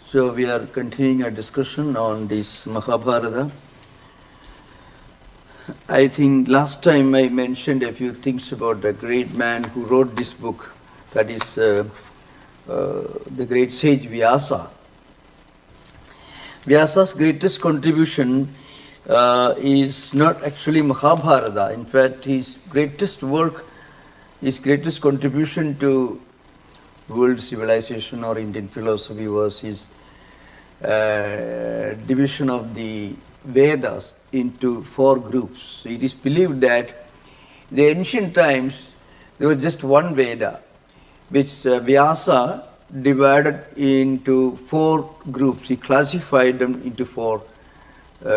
So we are continuing our discussion on this Mahabharata. I think last time I mentioned a few things about the great man who wrote this book, that is the great sage Vyasa. Vyasa's greatest contribution is not actually Mahabharata. In fact, his greatest work, his greatest contribution to world civilization or Indian philosophy was his division of the Vedas into 4 groups. So it is believed that in the ancient times there was just one Veda, which Vyasa divided into 4 groups. He classified them into 4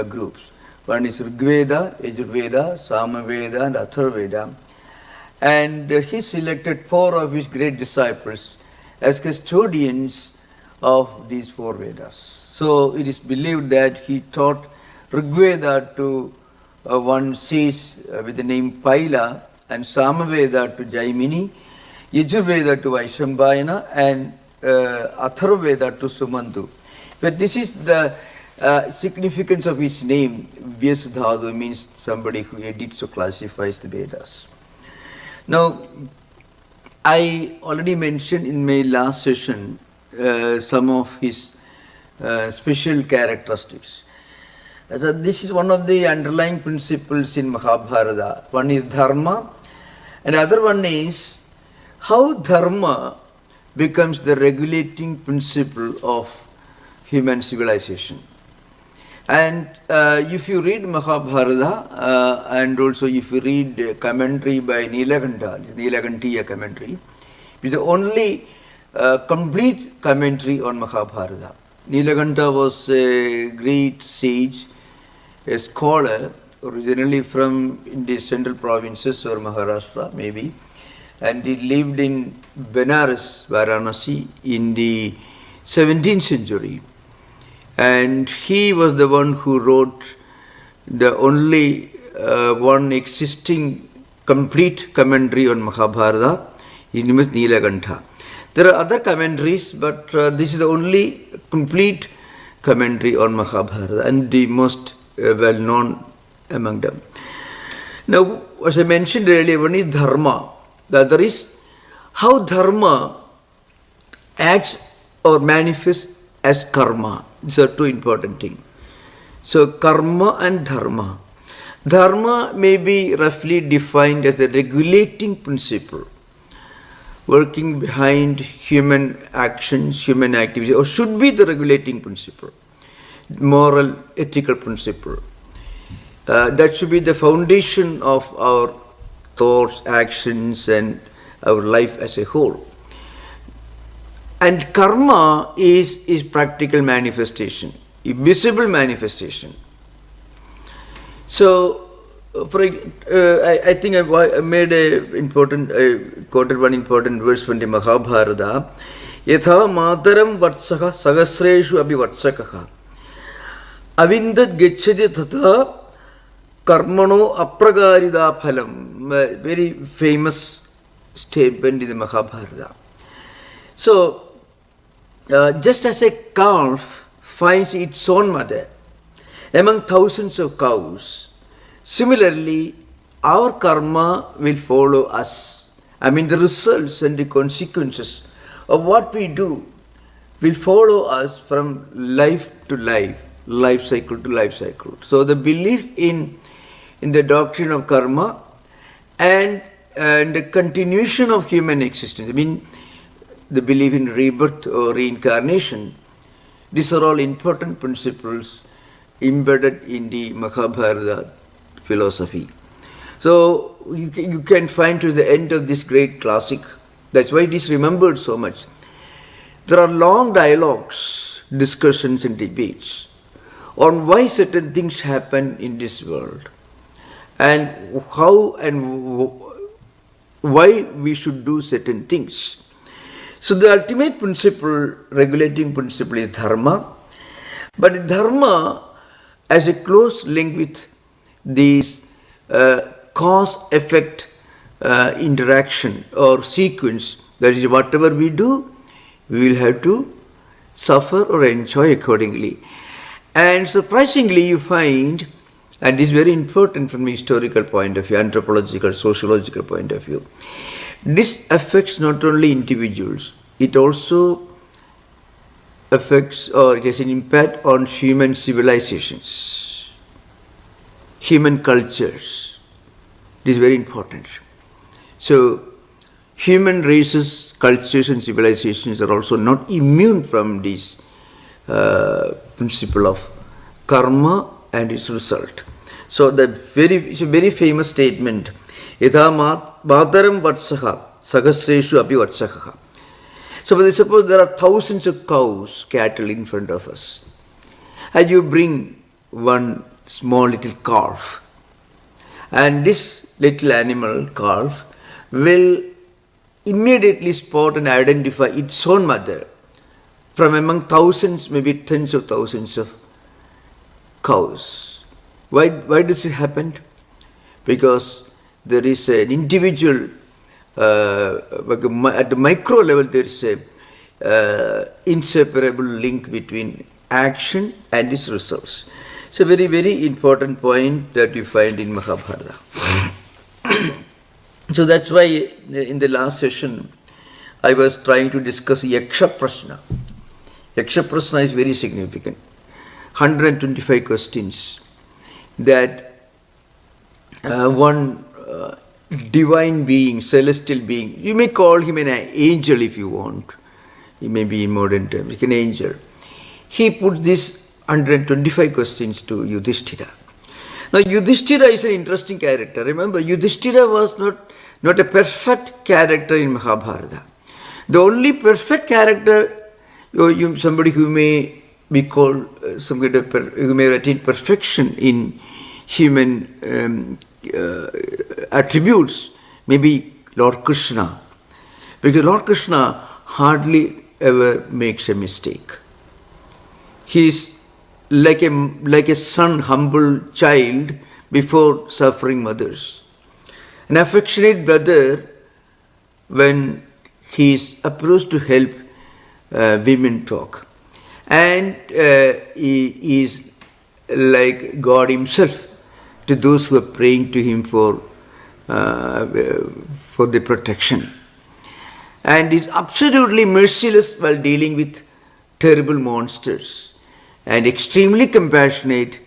groups. One is Rigveda, Yajurveda, Samaveda and Atharvaveda. And he selected 4 of his great disciples as custodians of these 4 Vedas. So it is believed that he taught Rigveda to one sage with the name Paila, and Samaveda to Jaimini, Yajurveda to Vaishambhayana, and Atharvaveda to Sumantu. But this is the significance of his name. Vyasadhadu means somebody who edits or classifies the Vedas. Now, I already mentioned in my last session some of his special characteristics. So this is one of the underlying principles in Mahabharata. One is Dharma, and the other one is how Dharma becomes the regulating principle of human civilization. And if you read Mahabharata and also if you read commentary by Nilakanta, Nilakantiya commentary, it is the only complete commentary on Mahabharata. Nilakanta was a great sage, a scholar, originally from the central provinces or Maharashtra maybe, and he lived in Benares, Varanasi in the 17th century. And he was the one who wrote the only one existing complete commentary on Mahabharata. His name is Nilakanta. There are other commentaries, but this is the only complete commentary on Mahabharata and the most well-known among them. Now, as I mentioned earlier, one is Dharma. The other is how Dharma acts or manifests as karma. These are 2 important things. So, karma and dharma. Dharma may be roughly defined as the regulating principle working behind human actions, human activities, or should be the regulating principle, moral, ethical principle. That should be the foundation of our thoughts, actions, and our life as a whole. And karma is practical manifestation, a visible manifestation. So, I think I made quoted one important verse from the Mahabharata. Yatha mataram vatsaha sagasreshu abhi vatsakaha avindat gacchati tatha karmano apragarida phalam. Very famous statement in the Mahabharata. So, just as a calf finds its own mother among thousands of cows, similarly, our karma will follow us. I mean, the results and the consequences of what we do will follow us from life to life, life cycle to life cycle. So, the belief in the doctrine of karma and the continuation of human existence, I mean, the belief in rebirth or reincarnation, these are all important principles embedded in the Mahabharata philosophy. So you can find to the end of this great classic. That's why it is remembered so much. There are long dialogues, discussions and debates on why certain things happen in this world and how and why we should do certain things. So the ultimate principle, regulating principle is Dharma. But Dharma has a close link with these cause-effect interaction or sequence. That is, whatever we do, we will have to suffer or enjoy accordingly. And surprisingly, you find, and this is very important from a historical point of view, anthropological, sociological point of view, this affects not only individuals, it also affects or it has an impact on human civilizations, human cultures. This is very important. So, human races, cultures and civilizations are also not immune from this principle of karma and its result. So, it's a very famous statement, Yatha mataram vatsaha sahasreshu api vatsaha. So, suppose there are thousands of cows, cattle in front of us, and you bring one small little calf, and this little animal, calf, will immediately spot and identify its own mother from among thousands, maybe tens of thousands of cows. Why does it happen? Because there is an individual, at the micro level, there is a inseparable link between action and its results. It's a very, very important point that you find in Mahabharata. So that's why in the last session, I was trying to discuss Yaksha Prashna. Yaksha Prashna is very significant. 125 questions that one divine being, celestial being, you may call him an angel if you want, he may be in modern terms, like an angel. He put these 125 questions to Yudhishthira. Now Yudhishthira is an interesting character. Remember, Yudhishthira was not a perfect character in Mahabharata. The only perfect character, somebody who may be called, who may attain perfection in human attributes, may be Lord Krishna. Because Lord Krishna hardly ever makes a mistake. He is like a son, humble child before suffering mothers. An affectionate brother when he is approached to help women talk. And he is like God himself to those who are praying to him for the protection. And is absolutely merciless while dealing with terrible monsters. And extremely compassionate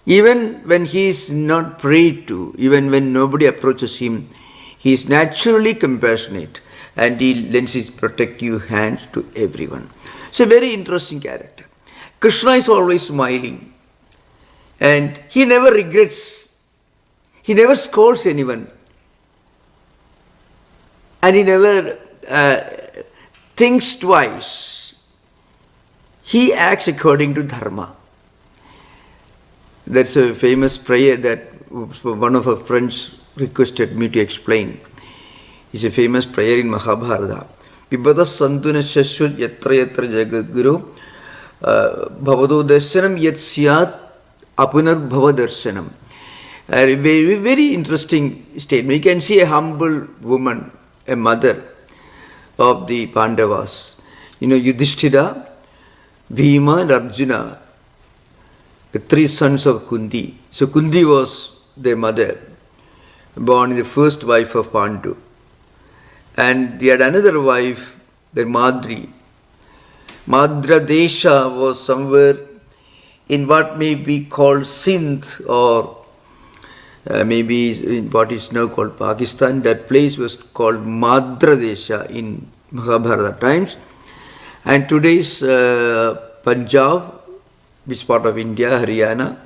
even when he is not prayed to, even when nobody approaches him. He is naturally compassionate and he lends his protective hands to everyone. It's a very interesting character. Krishna is always smiling and he never regrets, he never scolds anyone, and he never thinks twice. He acts according to Dharma. That's a famous prayer that one of our friends requested me to explain. It's a famous prayer in Mahabharata. Pibada santuna shashwat yatra yatra jagadguru bhavado darshanam yat syat apunar bhava darshanam. A very, very interesting statement. You can see a humble woman, a mother of the Pandavas. Yudhishthira, Bhima and Arjuna, the three sons of Kunti. So Kunti was their mother, born the first wife of Pandu. And they had another wife, their Madri. Madra Desha was somewhere in what may be called Sindh, or maybe in what is now called Pakistan. That place was called Madra Desha in Mahabharata times. And today's Punjab, which is part of India, Haryana,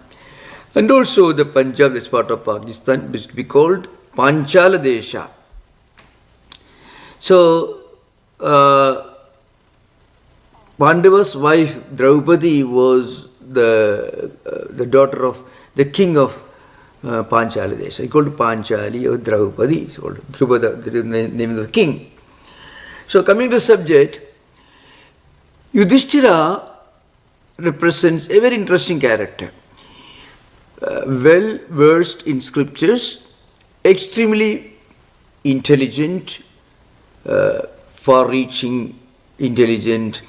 and also the Punjab, which is part of Pakistan, which will be called Panchala Desha. So, Pandava's wife Draupadi was the daughter of the king of Panchala Desha. It's called Panchali or Draupadi. It's called Drupada, the name of the king. So, coming to the subject, Yudhishthira represents a very interesting character. Well versed in scriptures, extremely intelligent, far reaching, intelligent,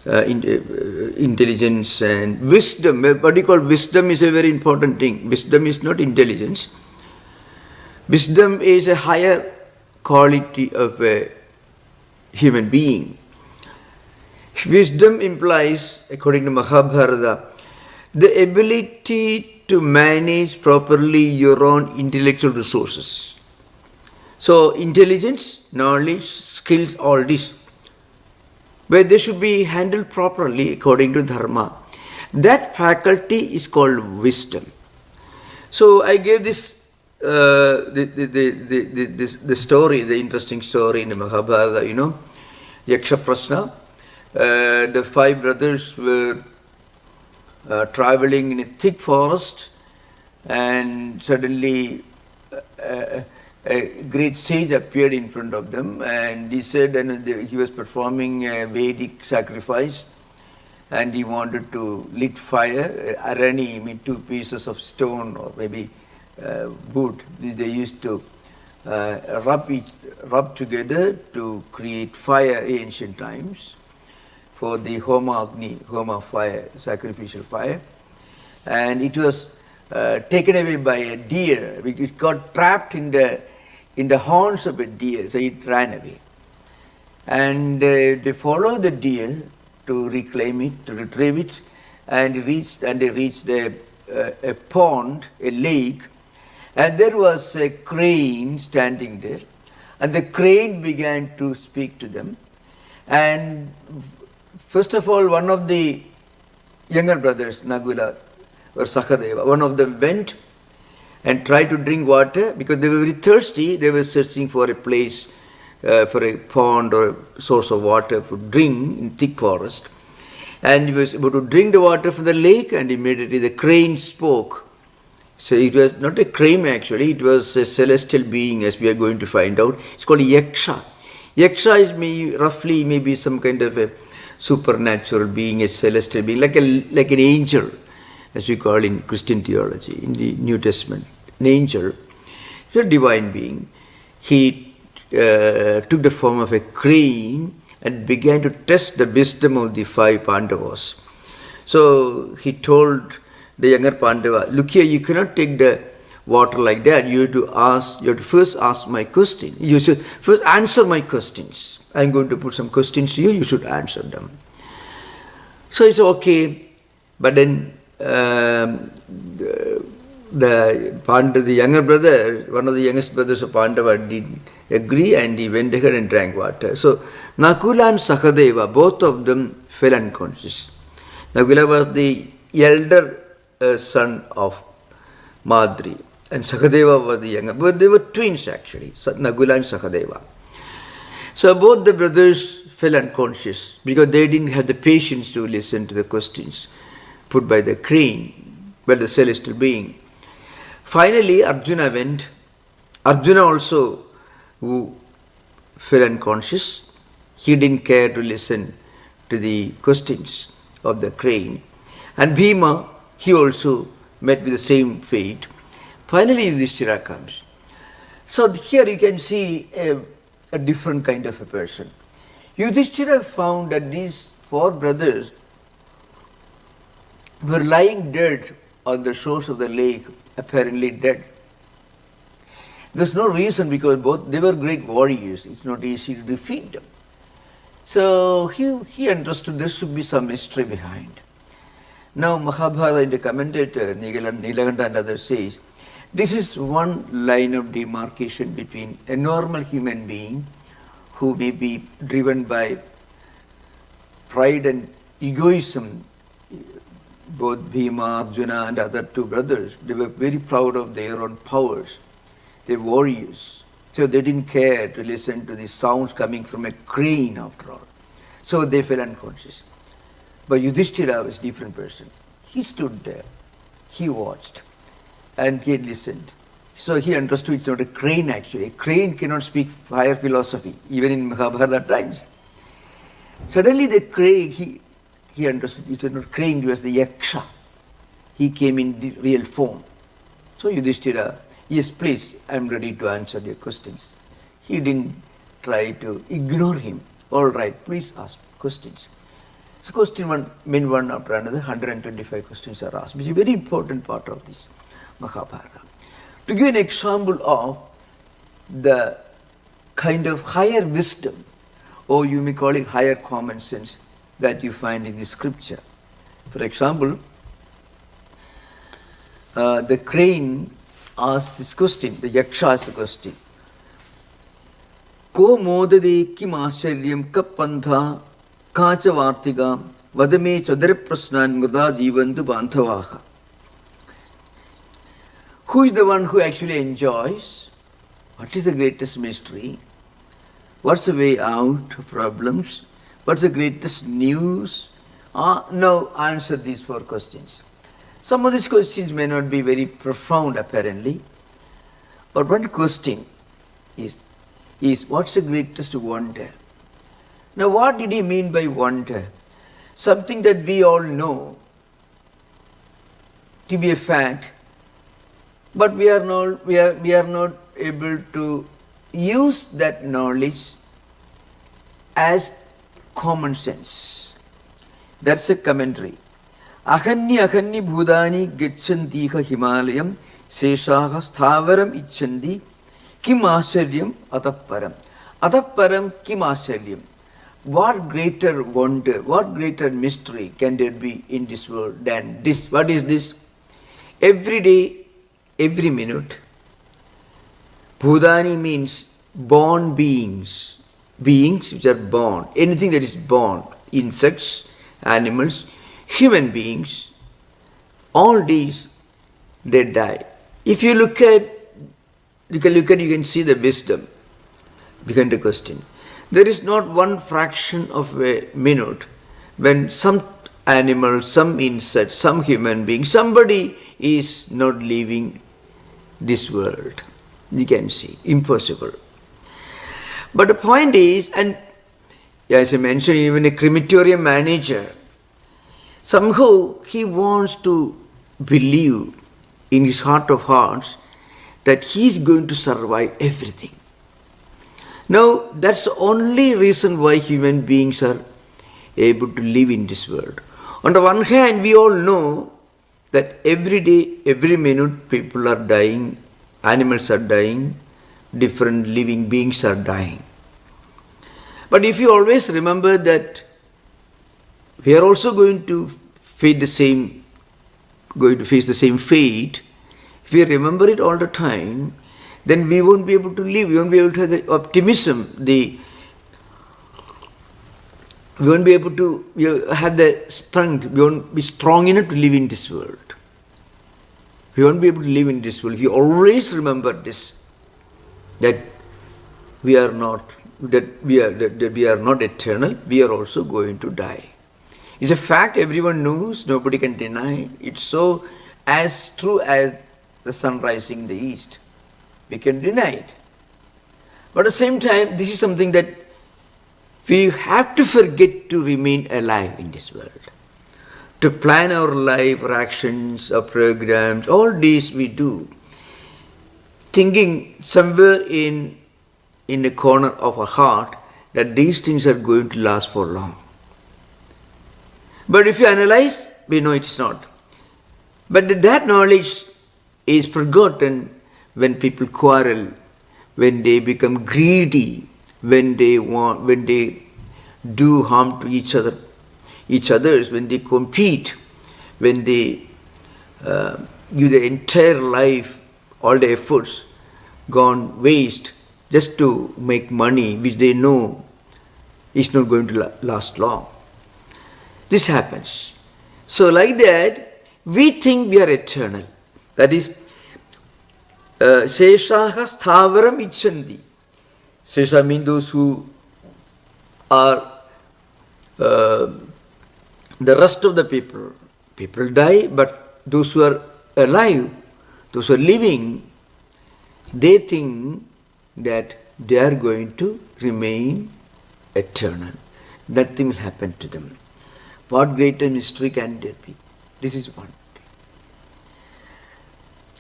intelligence and wisdom. What you call wisdom is a very important thing. Wisdom is not intelligence. Wisdom is a higher quality of a human being. Wisdom implies, according to Mahabharata, the ability to manage properly your own intellectual resources. So intelligence, knowledge, skills, all this, but they should be handled properly according to Dharma. That faculty is called wisdom. So I gave this the story, the interesting story in the Mahabharata, Yaksha Prasna. The 5 brothers were traveling in a thick forest, and suddenly a great sage appeared in front of them, and he said, and he was performing a Vedic sacrifice, and he wanted to lit fire. Arani, mean 2 pieces of stone or maybe wood. They used to rub together to create fire in ancient times for the Homa Agni, Homa fire, sacrificial fire. And it was taken away by a deer. It got trapped in the horns of a deer, so it ran away. And they followed the deer to reclaim it, to retrieve it, and they reached a pond, a lake, and there was a crane standing there, and the crane began to speak to them. And first of all, one of the younger brothers, Nagula or Sakadeva, one of them went and tried to drink water because they were very thirsty. They were searching for a place, for a pond or a source of water to drink in thick forest. And he was able to drink the water from the lake, and immediately the crane spoke. So it was not a crane actually, it was a celestial being, as we are going to find out. It's called Yaksha. Yaksha is maybe some kind of a supernatural being, a celestial being, like an angel, as we call in Christian theology, in the New Testament. An angel, it's a divine being. He took the form of a crane and began to test the wisdom of the 5 Pandavas. So he told the younger Pandava, look here, you cannot take the water like that. You have to first ask my question. You should first answer my questions. I'm going to put some questions to you, you should answer them. So he said, okay. But then the younger brother, one of the youngest brothers of Pandava, didn't agree, and he went ahead and drank water. So Nakula and Sakadeva, both of them fell unconscious. Nakula was the elder son of Madri, and Sakadeva was the younger. But they were twins actually, Nakula and Sakadeva. So both the brothers fell unconscious because they didn't have the patience to listen to the questions put by the crane, by the celestial being. Finally, Arjuna went. Arjuna also, who fell unconscious, he didn't care to listen to the questions of the crane. And Bhima, he also met with the same fate. Finally, Yudhishthira comes. So here you can see a different kind of a person. Yudhishthira found that these 4 brothers were lying dead on the shores of the lake, apparently dead. There's no reason, because they were great warriors. It's not easy to defeat them. So he understood there should be some mystery behind. Now Mahabharata, in the commentator, Nilakanta and others says, this is one line of demarcation between a normal human being who may be driven by pride and egoism. Both Bhima, Arjuna and other 2 brothers, they were very proud of their own powers. They were warriors. So they didn't care to listen to the sounds coming from a crane after all. So they fell unconscious. But Yudhishthira was a different person. He stood there, he watched, and he listened. So he understood it's not a crane actually. A crane cannot speak higher philosophy, even in Mahabharata times. Suddenly the crane, he understood it was not crane, it was the Yaksha. He came in the real form. So Yudhishthira, yes, please, I am ready to answer your questions. He didn't try to ignore him. All right, please ask questions. So question one after another, 125 questions are asked, which is a very important part of this Mahabharata. To give an example of the kind of higher wisdom, or you may call it higher common sense, that you find in the scripture. For example, the crane asked this question, the yaksha asked the question, Ko modade kim asharyam ka pantha kacha vartiga vadame chadara prasnan mrda jivantu bantavaha. Who is the one who actually enjoys? What is the greatest mystery? What's the way out of problems? What's the greatest news? Now answer these 4 questions. Some of these questions may not be very profound apparently, but one question is what's the greatest wonder? Now what did he mean by wonder? Something that we all know to be a fact, but we are not able to use that knowledge as common sense. That's a commentary. Ahanni bhudani gichantiha Himalayam seshaha sthavaram ichandi kim asharyam atapparam. Atapparam kim asharyam. What greater wonder, what greater mystery can there be in this world than this? What is this? Every day, every minute, Bhudani means born beings, beings which are born, anything that is born, insects, animals, human beings, all these, they die. If you look at, you can see the wisdom behind the question. There is not one fraction of a minute when some animal, some insect, some human being, somebody is not leaving this world. You can see, impossible. But the point is, and as I mentioned, even a crematorium manager, somehow he wants to believe in his heart of hearts that he is going to survive everything. Now, that's the only reason why human beings are able to live in this world. On the one hand, we all know that every day, every minute, people are dying, animals are dying, different living beings are dying. But if you always remember that we are also going to face the same fate, if we remember it all the time, then we won't be able to live, we won't be able to have the optimism, we won't be able to have the strength, we won't be strong enough to live in this world. We won't be able to live in this world if you always remember this, that we are not eternal, we are also going to die. It's a fact everyone knows, nobody can deny. It's so as true as the sun rising in the east. We can deny it. But at the same time, this is something that we have to forget to remain alive in this world. To plan our life, our actions, our programs, all these we do, thinking somewhere in a corner of our heart that these things are going to last for long. But if you analyze, we know it's not. But that knowledge is forgotten when people quarrel, when they become greedy, when they do harm to each others, when they compete, when they give their entire life, all their efforts gone waste just to make money which they know is not going to last long. This happens. So like that, we think we are eternal. That is, Seshaha Sthavaram Ichandi. Sesha means those who are the rest of the people. People die, but those who are alive, those who are living, they think that they are going to remain eternal. Nothing will happen to them. What greater mystery can there be? This is one.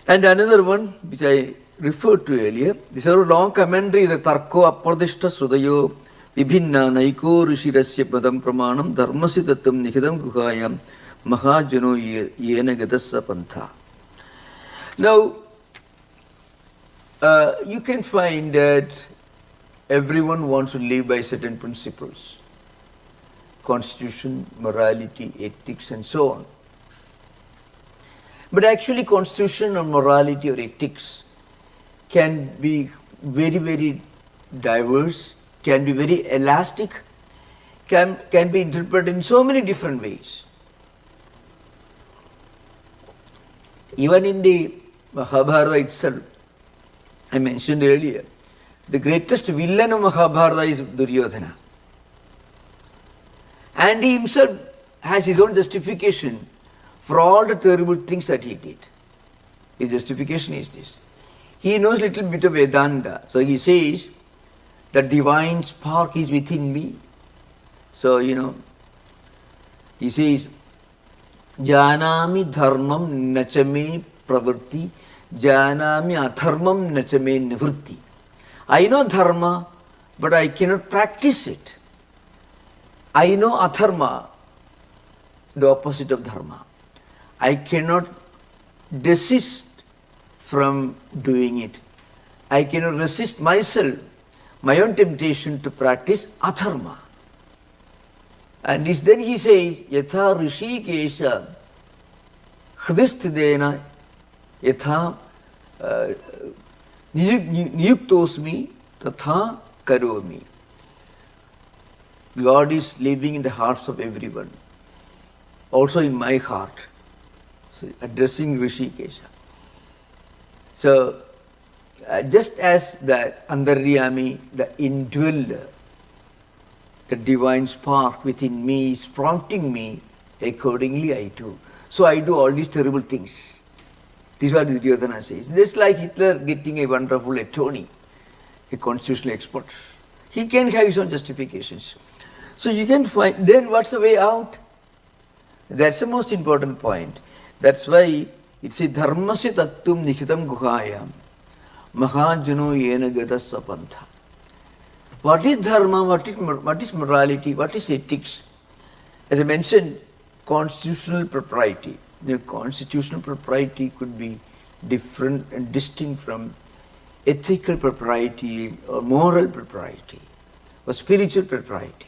And another one, which I referred to earlier, these are long commentaries, the Tarko Apardishta Sudayo Vibhinna naiko rishirasya padam pramanam dharmasi tattam nikhidam guhayam mahajano yena gadassa pantha. Now, you can find that everyone wants to live by certain principles. Constitution, morality, ethics and so on. But actually constitution or morality or ethics can be very, very diverse, can be very elastic, can be interpreted in so many different ways. Even in the Mahabharata itself, I mentioned earlier, the greatest villain of Mahabharata is Duryodhana. And he himself has his own justification for all the terrible things that he did. His justification is this. He knows a little bit of Vedanta. So he says, the divine spark is within me. So, he says, Janami dharmam nachame pravarti, janami adharmam nachame nivritti. I know dharma, but I cannot practice it. I know adharma, the opposite of dharma. I cannot desist from doing it. I cannot resist myself, my own temptation to practice adharma. And then he says, Yatha Rishikesha Hridistidena Yatha Niyuktosmi Tatha Karomi. God is living in the hearts of everyone, also in my heart. So addressing Rishikesha. So just as the Antaryami, the indweller, the divine spark within me is prompting me, accordingly I do. So I do all these terrible things. This is what Duryodhana says. Just like Hitler getting a wonderful attorney, a constitutional expert. He can have his own justifications. So you can find, then what's the way out? That's the most important point. That's why it says, Dharmasya tattum nikhitam guhayam mahajano yena gadassa pantha. What is dharma? What is morality? What is ethics? As I mentioned, constitutional propriety. The constitutional propriety could be different and distinct from ethical propriety or moral propriety or spiritual propriety.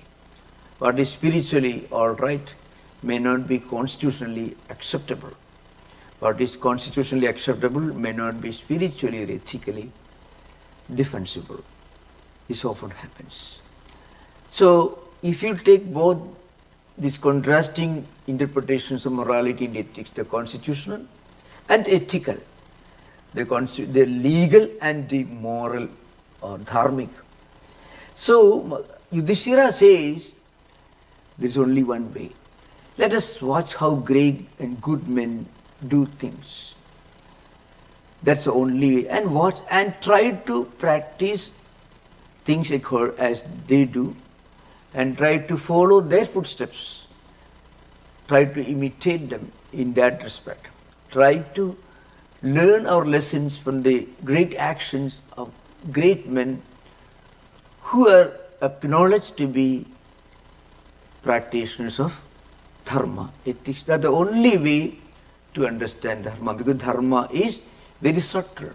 What is spiritually all right may not be constitutionally acceptable. What is constitutionally acceptable may not be spiritually or ethically defensible. This often happens. So, if you take both these contrasting interpretations of morality and ethics, the constitutional and ethical, the legal and the moral or dharmic. So, Yudhishthira says, there is only one way. Let us watch how great and good men do things. That's the only way. And watch and try to practice things as they do and try to follow their footsteps. Try to imitate them in that respect. Try to learn our lessons from the great actions of great men who are acknowledged to be practitioners of dharma, ethics. That's the only way to understand dharma, because dharma is very subtle.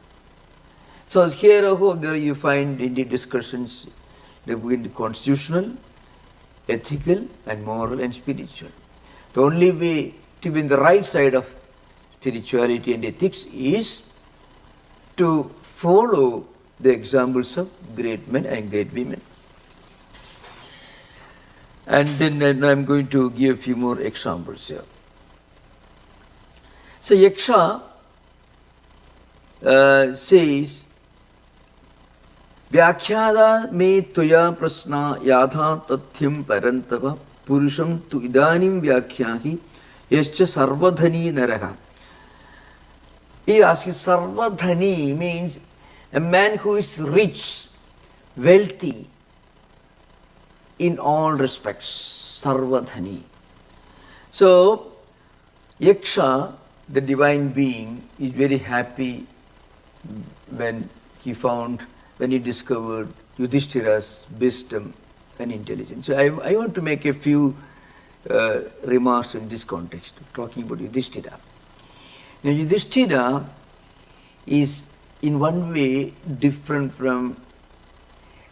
So here I hope there you find in the discussions between the constitutional, ethical and moral and spiritual. The only way to be in the right side of spirituality and ethics is to follow the examples of great men and great women. And then I'm going to give a few more examples here. So Yaksha says, Vyakhyada me toya prasna yadha tathyam parantava purusham tu idanim vyakhyahi yascha sarvadhani naraha. He asks, sarvadhani means a man who is rich, wealthy, in all respects, sarvadhani. So, Yaksha, the divine being, is very happy when he discovered Yudhishthira's wisdom and intelligence. So I want to make a few remarks in this context, talking about Yudhishthira. Now Yudhishthira is in one way different from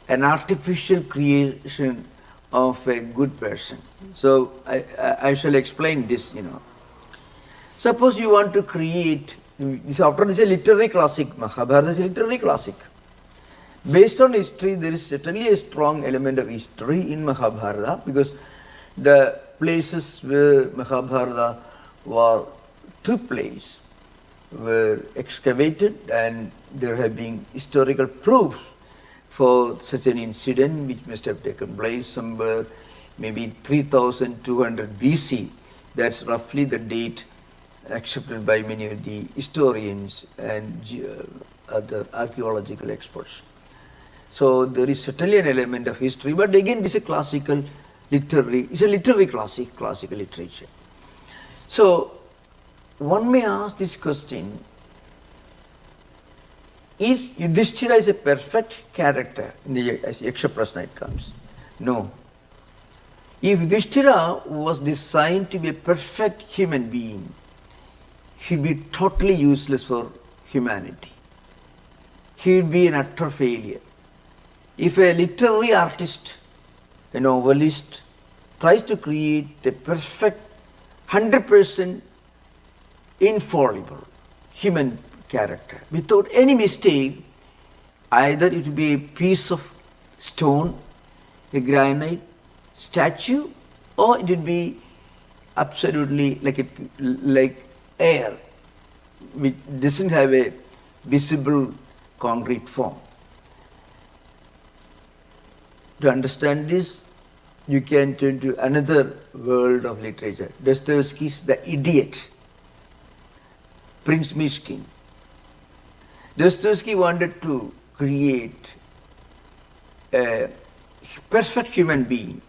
an artificial creation of a good person. So I shall explain this, Suppose you want to create, after this is a literary classic, Mahabharata is a literary classic. Based on history, there is certainly a strong element of history in Mahabharata, because the places where Mahabharata took place were excavated, and there have been historical proofs for such an incident which must have taken place somewhere maybe 3200 BC. That's roughly the date accepted by many of the historians and other archaeological experts. So there is certainly an element of history, but again it's a classical literary, it's a literary classical literature. So one may ask this question, is Yudhishthira is a perfect character? As Yaksha Prasna it comes. No. If Yudhishthira was designed to be a perfect human being, he would be totally useless for humanity. He would be an utter failure. If a literary artist, a novelist, tries to create a perfect, 100% infallible human character without any mistake, either it will be a piece of stone, a granite statue, or it will be absolutely like air, which doesn't have a visible concrete form. To understand this, you can turn to another world of literature. Dostoevsky's The Idiot, Prince Myshkin. Dostoevsky wanted to create a perfect human being.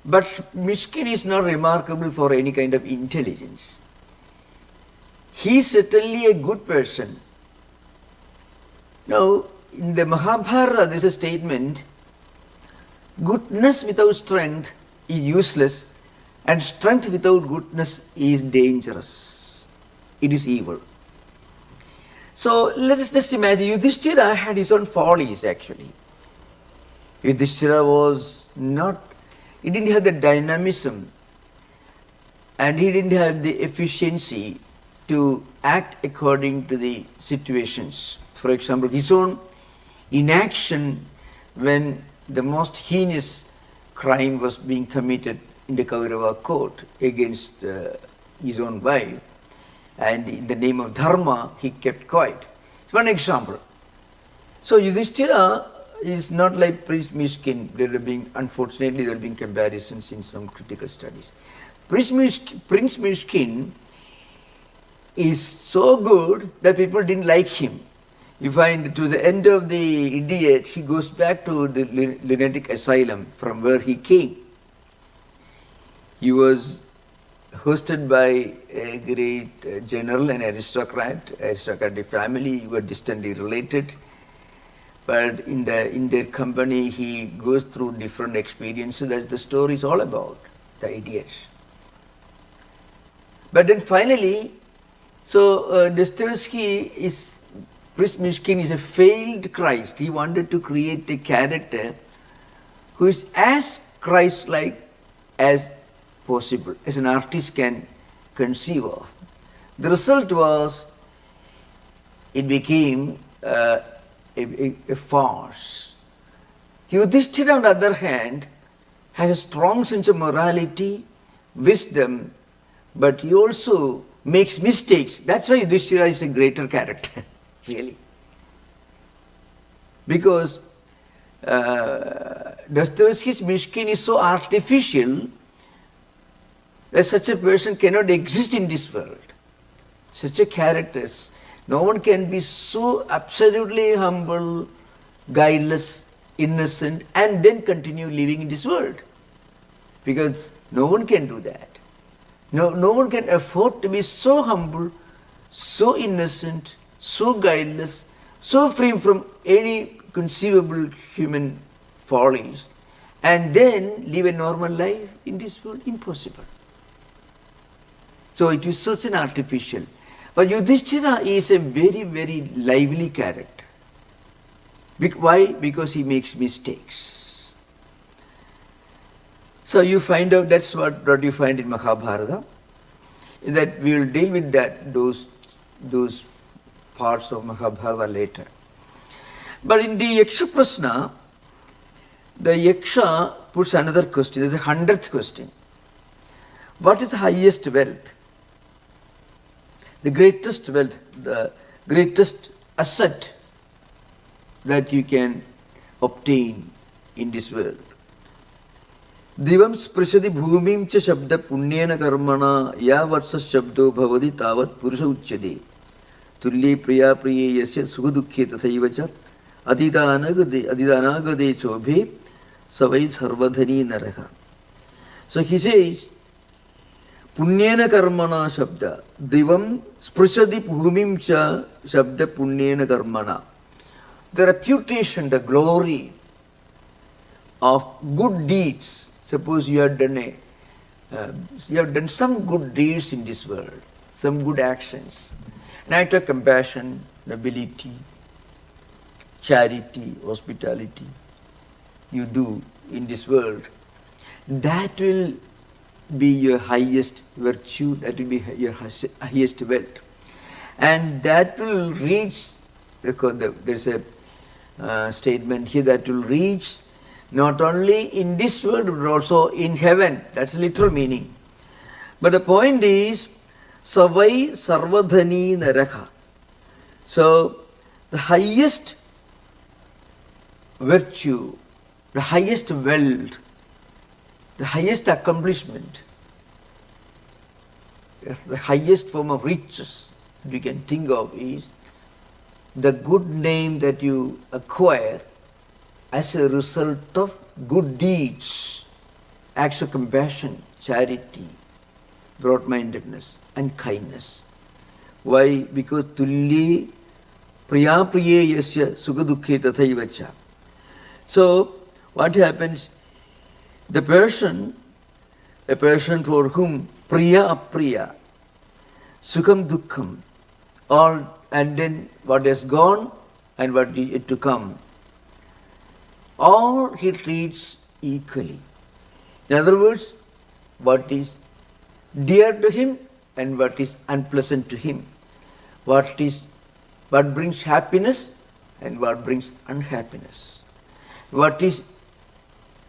But Myshkin is not remarkable for any kind of intelligence. He is certainly a good person. Now, in the Mahabharata, there is a statement, goodness without strength is useless, and strength without goodness is dangerous. It is evil. So let us just imagine, Yudhishthira had his own follies actually. Yudhishthira was not, he didn't have the dynamism, and he didn't have the efficiency to act according to the situations. For example, his own inaction when the most heinous crime was being committed in the Kaurava court against his own wife, and in the name of Dharma, he kept quiet. It's one example. So Yudhishthira is not like Prince Myshkin. Unfortunately, there have been comparisons in some critical studies. Prince Myshkin is so good that people didn't like him. You find to the end of The Idiot, he goes back to the lunatic asylum from where he came. He was hosted by a great general and aristocratic family. He was distantly related. But in their company, he goes through different experiences. That's the story is all about, the idiots. But then finally, Dostoevsky Prince Myshkin is a failed Christ. He wanted to create a character who is as Christ-like as possible, as an artist can conceive of. The result was, it became a farce. Yudhishthira, on the other hand, has a strong sense of morality, wisdom, but he also makes mistakes. That's why Yudhishthira is a greater character, really. Because Dostoevsky's Myshkin is so artificial that such a person cannot exist in this world. Such a character, no one can be so absolutely humble, guileless, innocent, and then continue living in this world. Because no one can do that. No one can afford to be so humble, so innocent, so guileless, so free from any conceivable human follies, and then live a normal life in this world? Impossible. So it is such an artificial. But Yudhishthira is a very, very lively character. Why? Because he makes mistakes. So you find out, that's what you find in Mahabharata, that we will deal with those parts of Mahabharata later. But in the Yaksha Prasna, the Yaksha puts another question, there's a 100th question. What is the highest wealth? The greatest wealth, the greatest asset that you can obtain in this world. Divam sprishadi bhumim cha shabda punyena karmana ya vatsas shabdo bhavadi tavat purusha uchyade. Tulli priya priye yasya sukha dukkhe tathaiva cha adidanagade chobhe savai sarvadhani naraha. So he says, Punyena karmana shabda. Divam sprishadi bhumim cha shabda punyena karmana. The reputation, the glory of good deeds. Suppose you have done some good deeds in this world, some good actions. An act of compassion, nobility, charity, hospitality you do in this world. That will be your highest virtue, that will be your highest wealth. And that will reach, there's a statement here, that will reach not only in this world but also in heaven. That's literal meaning. But the point is, savai sarvadhani naraha. So the highest virtue, the highest wealth, the highest accomplishment, the highest form of riches that we can think of is the good name that you acquire as a result of good deeds, acts of compassion, charity, broad-mindedness and kindness. Why? Because tulli priya priye yasya sukha dukkhe tathaiva cha. So what happens? A person for whom priya apriya, sukham dukkham, all, and then what has gone and what is yet to come, all he treats equally. In other words, what is dear to him and what is unpleasant to him, what brings happiness and what brings unhappiness, what is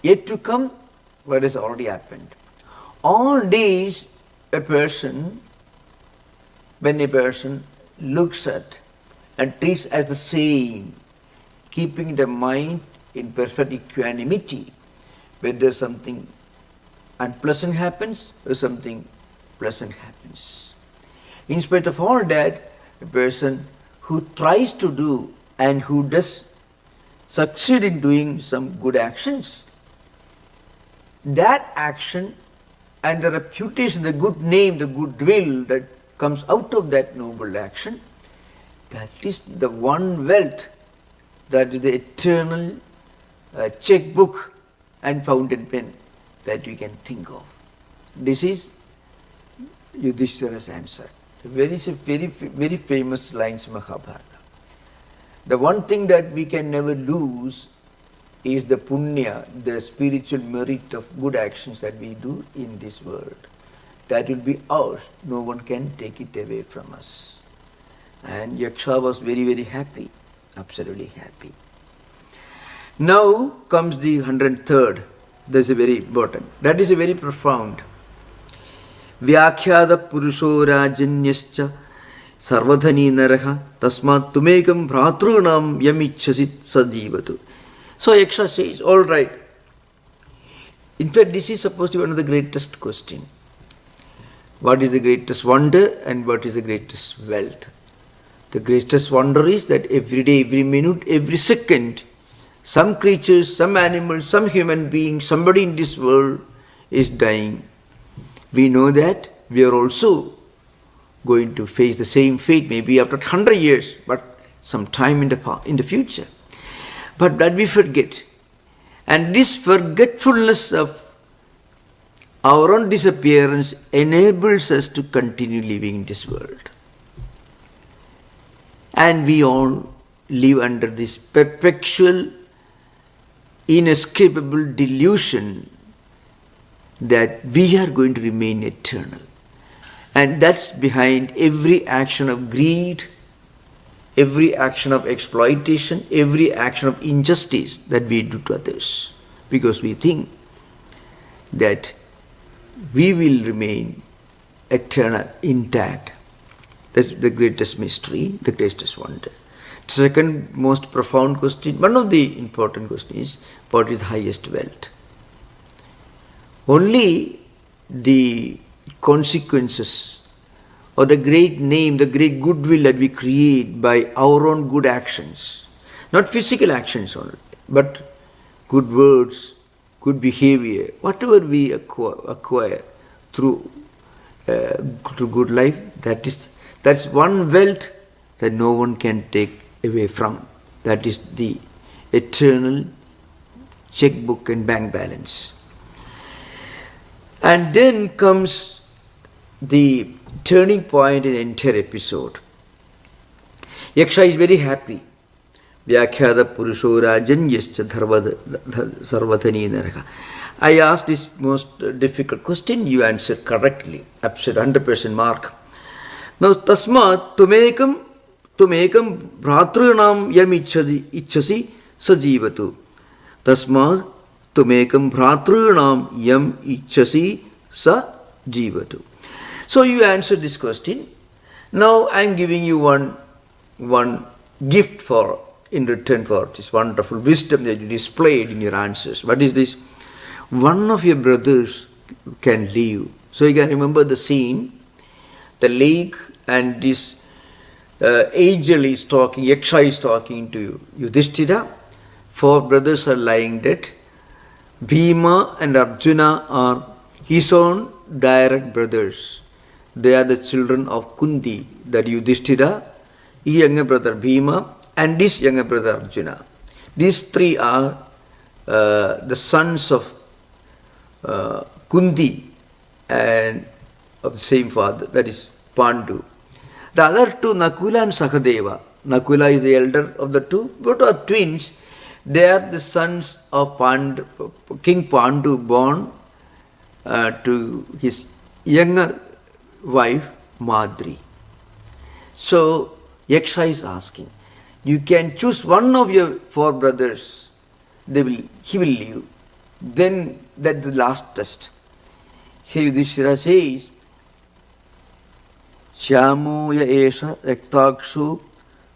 yet to come, what has already happened. All these when a person looks at and treats as the same, keeping the mind in perfect equanimity, whether something unpleasant happens or something pleasant happens. In spite of all that, a person who tries to do and who does succeed in doing some good actions, that action and the reputation, the good name, the goodwill that comes out of that noble action, that is the one wealth, that is the eternal checkbook and fountain pen that we can think of. This is Yudhishthira's answer. Very famous lines in Mahabharata. The one thing that we can never lose is the punya, the spiritual merit of good actions that we do in this world. That will be ours. No one can take it away from us. And Yaksha was very happy, absolutely happy. Now comes the 103rd. That's a very important. That is a very profound. Vyakhyada purusho rajanyascha sarvadhani naraha tasmat tumekam bhratrunam yamichasi sajivatu. So Yaksha says, all right. In fact, this is supposed to be one of the greatest questions. What is the greatest wonder and what is the greatest wealth? The greatest wonder is that every day, every minute, every second, some creatures, some animals, some human beings, somebody in this world is dying. We know that we are also going to face the same fate, maybe after 100 years, but some time in the future. But that we forget. And this forgetfulness of our own disappearance enables us to continue living in this world. And we all live under this perpetual, inescapable delusion that we are going to remain eternal. And that's behind every action of greed, every action of exploitation, every action of injustice that we do to others. Because we think that we will remain eternal, intact. That's the greatest mystery, the greatest wonder. The second most profound question, one of the important questions is, what is highest wealth? Only the consequences or the great name, the great goodwill that we create by our own good actions, not physical actions only, but good words, good behavior, whatever we acquire through good life, that's one wealth that no one can take away from. That is the eternal checkbook and bank balance. And then comes the turning point in the entire episode. Yaksha is very happy. Vyakhyata Purusho Rajan Yascha Sarvatani Naraha. I asked this most difficult question, you answered correctly, absolute 100% mark. Now, Tasmat Tumekam Bhratranam Yam Ichchasi Sajivatu. Tasmat Tumekam Bhratranam Yam Ichchasi Sajivatu. So you answered this question. Now I am giving you one gift in return for this wonderful wisdom that you displayed in your answers. What is this? One of your brothers can leave. So you can remember the scene, the lake, and this angel is talking, Yaksha is talking to Yudhishthira. 4 brothers are lying dead. Bhima and Arjuna are his own direct brothers. They are the children of Kunti, that Yudhishthira, his younger brother Bhima, and his younger brother Arjuna. These 3 are the sons of Kunti and of the same father, that is Pandu. The other 2, Nakula and Sahadeva. Nakula is the elder of the 2, both are twins. They are the sons of King Pandu, born to his younger wife Madri. So Yaksha is asking, you can choose one of your 4 brothers, he will leave. Then that's the last test. Here Yudhishthira says, Shyamu ya esha rektakshu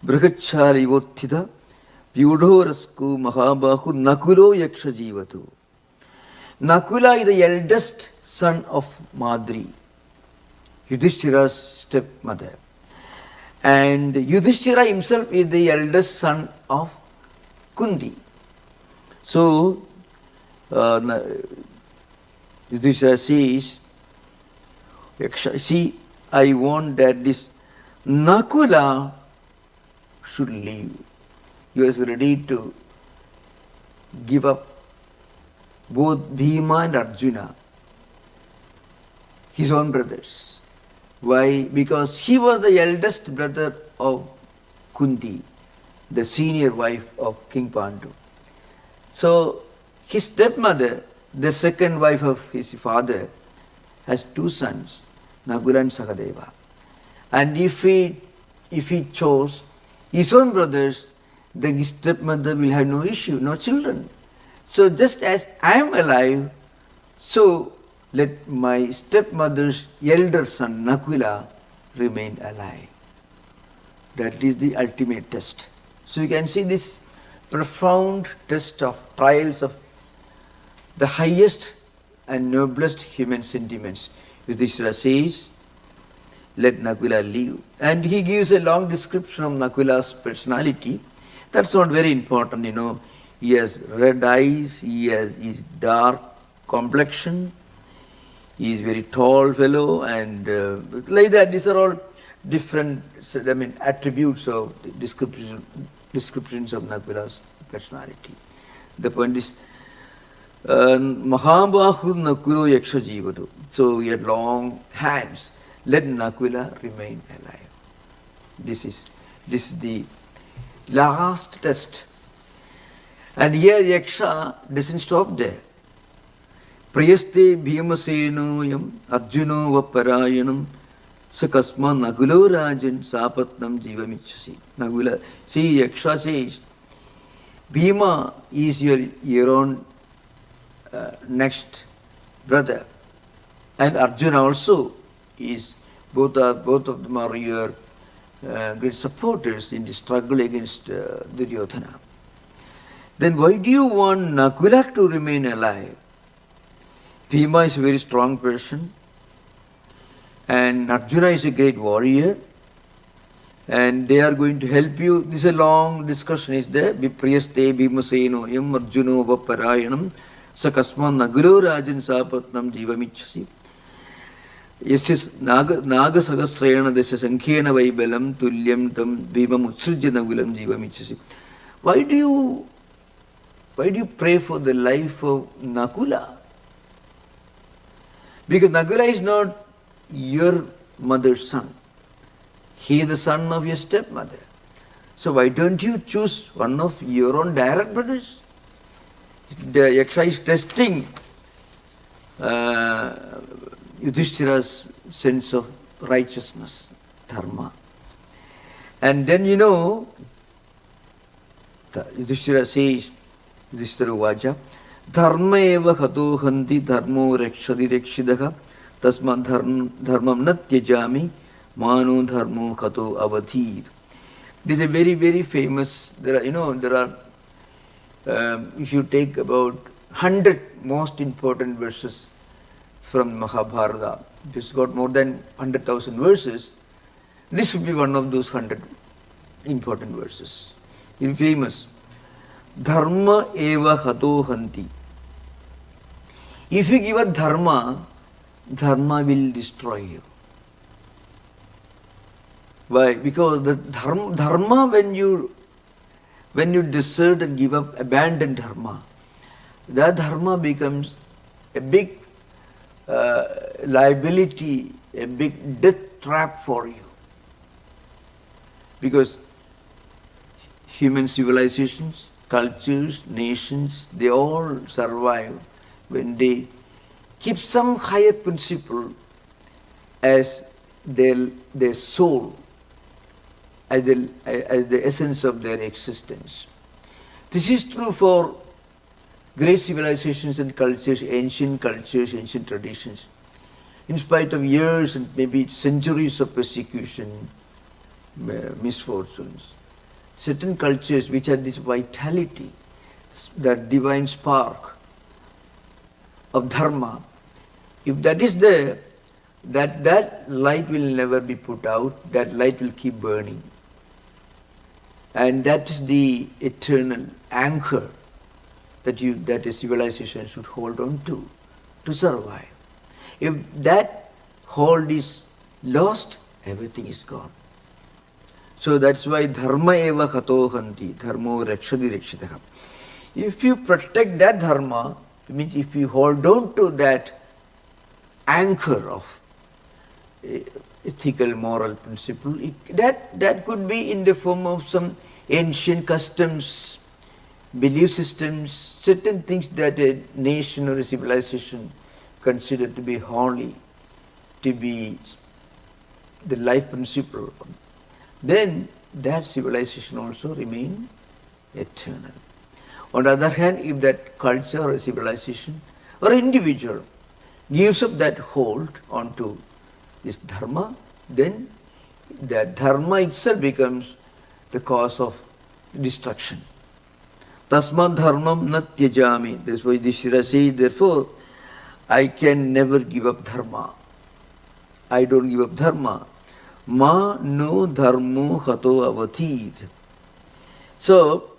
brahachari vottida vyudhorasku mahabahu nakulo yaksha jivatu. Nakula is the eldest son of Madri, Yudhishthira's stepmother. And Yudhishthira himself is the eldest son of Kunti. So, Yudhishthira says, see, I want that this Nakula should leave. He was ready to give up both Bhima and Arjuna, his own brothers. Why? Because he was the eldest brother of Kunti, the senior wife of King Pandu. So his stepmother, the second wife of his father, has 2 sons, Nakula and Sahadeva. And if he chose his own brothers, then his stepmother will have no issue, no children. So just as I am alive, so let my stepmother's elder son, Nakula, remain alive. That is the ultimate test. So you can see this profound test of trials of the highest and noblest human sentiments. Yudhishthira says, let Nakula live. And he gives a long description of Nakula's personality. That's not very important, He has red eyes, he has his dark complexion, he is very tall fellow, and like that. These are all different, attributes of descriptions of Nakula's personality. The point is, Mahabahu Nakulo Yaksha Jivadu. So he had long hands. Let Nakula remain alive. This is the last test. And here Yaksha doesn't stop there. Priyaste Bhimasenoyam Arjuno Vaparayanam Sakasma Nagulo Rajan Sapatnam Jivamichasi. Nagula. See, Yaksha says, Bhima is your own next brother. And Arjuna also is, both of them are your great supporters in the struggle against Duryodhana. Then why do you want Nakula to remain alive? Bhima is a very strong person, and Arjuna is a great warrior, and they are going to help you. This is a long discussion is there. Priyaste Bhimaseno yam Arjuno vaparayanam sakasman nagulo rajan sapatnam jivamichasi. Yes, Naga Sagasrayana desha sankhena vaibalam tulyam tam bhimam utsrujya nagulam jivamichasi. Why do you pray for the life of Nakula? Because Nakula is not your mother's son. He is the son of your stepmother. So why don't you choose one of your own direct brothers? The Yaksha is testing Yudhishthira's sense of righteousness, dharma. And then Yudhishthira says, Yudhishthira Vaja, Dharma eva hato hanti dharmo rakshadi rakshidaha tasma dharmam natyajami mano dharmo hato avadhir. This is a very, very famous, there are, if you take about 100 most important verses from Mahabharata, it's got more than 100,000 verses, this would be one of those 100 important verses. Infamous. Dharma eva hato hanti. If you give a dharma, dharma will destroy you. Why? Because the dharma when you desert and give up, abandon dharma, that dharma becomes a big liability, a big death trap for you. Because human civilizations, cultures, nations, they all survive when they keep some higher principle as their soul, as the essence of their existence. This is true for great civilizations and cultures, ancient traditions. In spite of years and maybe centuries of persecution, misfortunes, certain cultures which have this vitality, that divine spark of dharma, if that is there, that light will never be put out, that light will keep burning. And that is the eternal anchor that a civilization should hold on to survive. If that hold is lost, everything is gone. So that's why dharma eva hato hanti, dharmo rakshadi rakshitaha. If you protect that dharma, it means if you hold on to that anchor of ethical, moral principle, that could be in the form of some ancient customs, belief systems, certain things that a nation or a civilization consider to be holy, to be the life principle. Then that civilization also remain eternal. On the other hand, if that culture or civilization or individual gives up that hold onto this dharma, then that dharma itself becomes the cause of destruction. Tasmad dharmam na tyajami. That's why Yudhishthira says, therefore, I can never give up dharma. I don't give up dharma. Ma no dharmo hato avathid. So,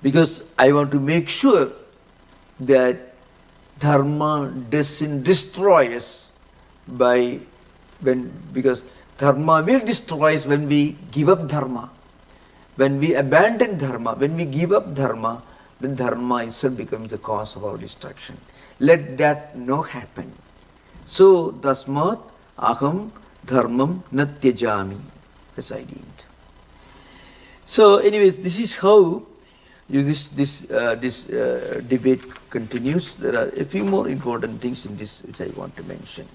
because I want to make sure that dharma doesn't destroy us because dharma will destroy us when we give up dharma. When we abandon dharma, when we give up dharma, then dharma itself becomes the cause of our destruction. Let that not happen. So, tasmat aham dharmam natyajami. As I did. So, anyways, this is how this debate continues. There are a few more important things in this which I want to mention.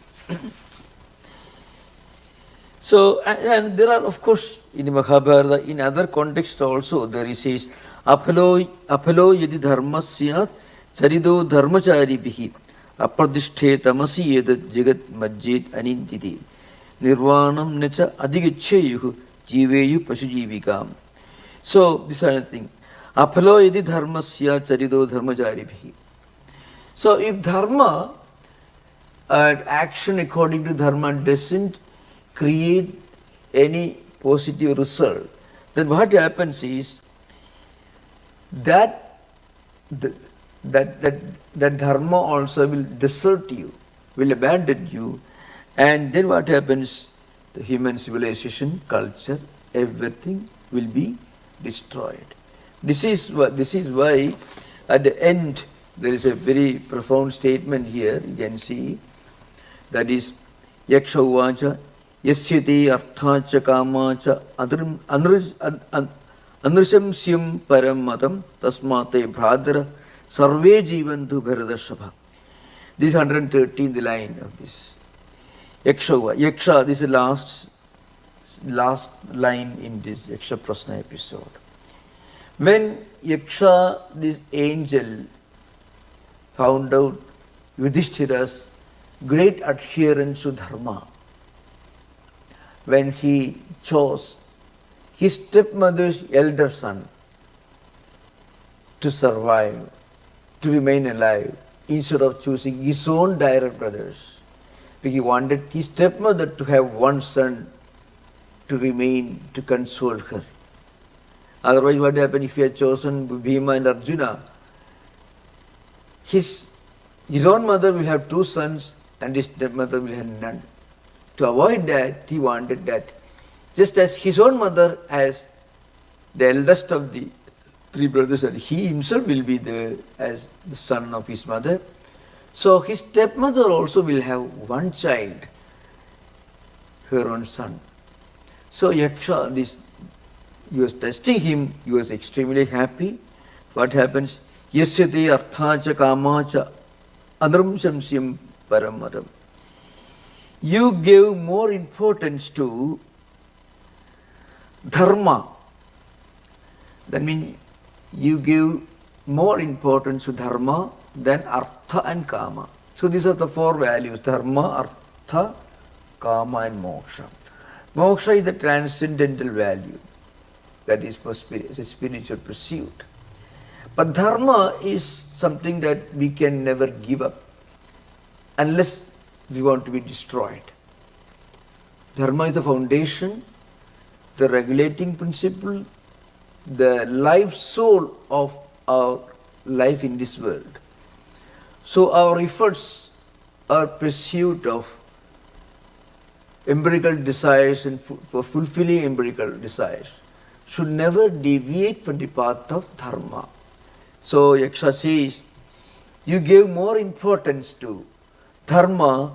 So, and there are, of course, in Mahabharata, in other contexts also, there is says, apalo yadi dharma syat charido dharmachari bihi apradishthe tamasi yad jagat majjit anintiti nirvanam nacha adigiccheyuhu jiveyu pasujivikam. So, this is the thing. Apalo yadi dharma syat charido dharmachari bihi. So, if dharma, action according to dharma doesn't create any positive result, then what happens is that dharma also will desert you, will abandon you, and then what happens? The human civilization, culture, everything will be destroyed. This is why at the end there is a very profound statement here. You can see that is Yaksha Uvacha Yasyati Arthacha Kamacha Anrishamsyam Paramatam Tasmate Bhradara Sarve Jivantu Bharadashabha. This is 113th line of this. Yaksha, this is the last line in this Yaksha Prasna episode. When Yaksha, this angel, found out Yudhishthira's great adherence to Dharma, when he chose his stepmother's elder son to survive, to remain alive, instead of choosing his own direct brothers, he wanted his stepmother to have one son to remain, to console her. Otherwise, what happened if he had chosen Bhima and Arjuna? His own mother will have two sons and his stepmother will have none. To avoid that, he wanted that just as his own mother has the eldest of the three brothers, and he himself will be as the son of his mother. So his stepmother also will have one child, her own son. So Yaksha, he was testing him, he was extremely happy. What happens? Yasyati arthacha kamacha anramshamsyam paramadam. You gave more importance to dharma. That means you give more importance to dharma than artha and kama. So these are the four values: dharma, artha, kama and moksha. Moksha is the transcendental value that is for a spiritual pursuit. But dharma is something that we can never give up unless we want to be destroyed. Dharma is the foundation, the regulating principle, the life soul of our life in this world. So our efforts, our pursuit of empirical desires and for fulfilling empirical desires should never deviate from the path of dharma. So Yaksha says, you gave more importance to dharma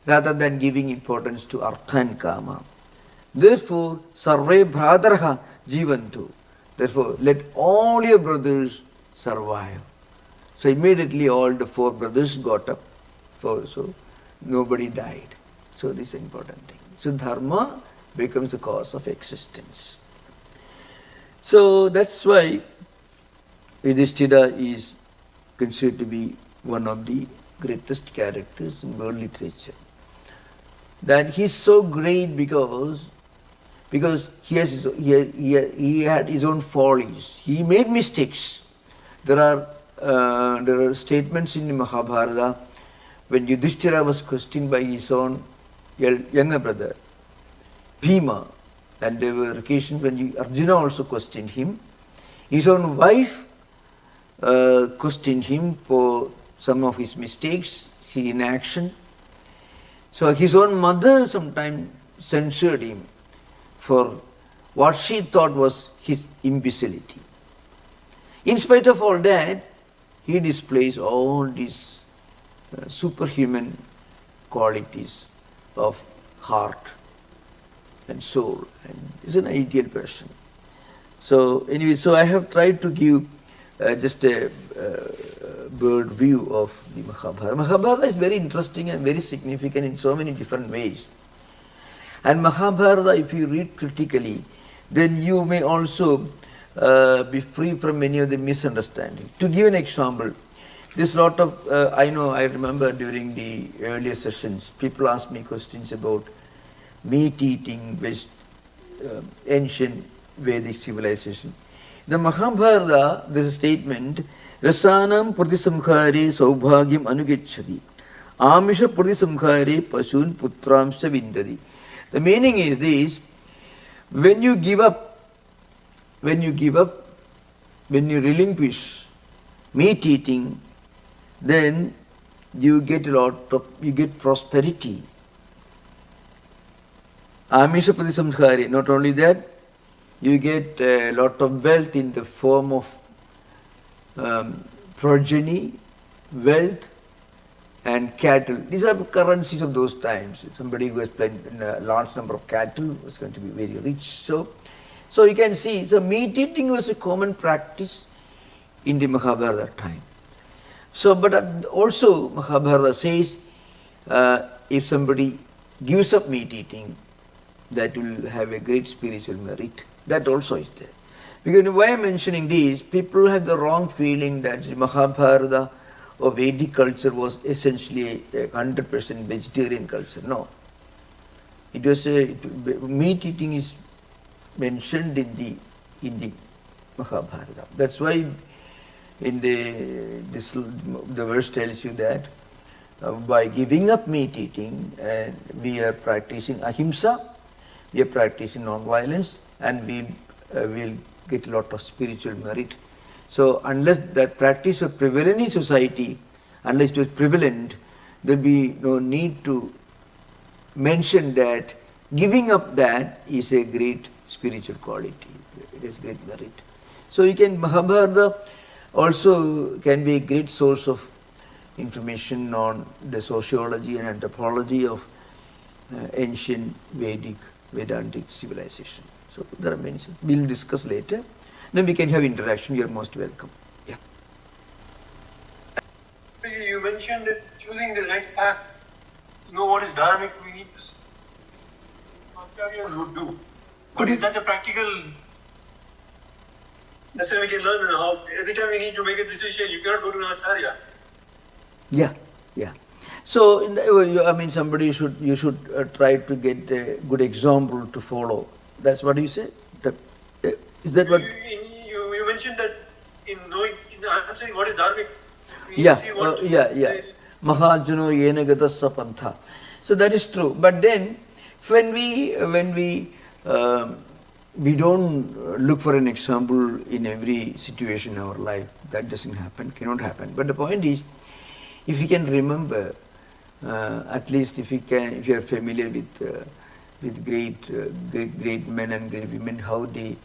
rather than giving importance to artha and kama. Therefore, sarve bhradaraha jivantu. Therefore, let all your brothers survive. So immediately all the four brothers got up. So nobody died. So this is an important thing. So dharma becomes the cause of existence. So that's why Yudhishthira is considered to be one of the greatest characters in world literature. That he is so great because he had his own follies. He made mistakes. There are statements in the Mahabharata when Yudhishthira was questioned by his own younger brother, Bhima, and there were occasions when Arjuna also questioned him. His own wife questioned him for some of his mistakes, his inaction. So his own mother sometimes censured him for what she thought was his imbecility. In spite of all that, he displays all these superhuman qualities of heart and soul, and is an ideal person. So anyway, so I have tried to give just a broad view of the Mahabharata. Mahabharata is very interesting and very significant in so many different ways. And Mahabharata, if you read critically, then you may also be free from many of the misunderstandings. To give an example, there's a lot of, I remember during the earlier sessions, people asked me questions about meat eating, which ancient Vedic civilization. In the Mahabharata, there's a statement, Rasanam Pratisamkhare Saubhagyam Anugechadi, Amisha Pratisamkhare Pasun Putramsha Vindadi. The meaning is this: when you give up, when you relinquish meat eating, then you get prosperity. Amisha Pratisamkhare, not only that, you get a lot of wealth in the form of progeny, wealth, and cattle. These are currencies of those times. Somebody who has planted a large number of cattle was going to be very rich. So you can see, so meat eating was a common practice in the Mahabharata time. So, but also Mahabharata says, if somebody gives up meat eating, that will have a great spiritual merit. That also is there. Because why I am mentioning this, people have the wrong feeling that the Mahabharata or Vedic culture was essentially a 100% vegetarian culture. No. It was meat eating is mentioned in the Mahabharata. That's why in the verse tells you that by giving up meat eating, we are practicing ahimsa, we are practicing non-violence, and we will get a lot of spiritual merit. So unless that practice was prevalent in society, unless it was prevalent, there will be no need to mention that giving up that is a great spiritual quality. It is great merit. So you can, Mahabharata also can be a great source of information on the sociology and anthropology of ancient Vedic, Vedantic civilization. So there are many. We'll discuss later. Then we can have interaction. You are most welcome. Yeah. You mentioned that choosing the right path, to know what is dharmic, we need to see what acharyas would do. But is that a practical lesson we can learn? How every time we need to make a decision, you cannot go to an acharya. Yeah, yeah. So, somebody should, you should try to get a good example to follow. That's what you say? Is that what? You mentioned that in answering what is dharmic, Mahajano yena gatassa pantha. So that is true. But then, when we don't look for an example in every situation in our life, that doesn't happen, cannot happen. But the point is, if you can remember, at least if you are familiar with great men and great women, how they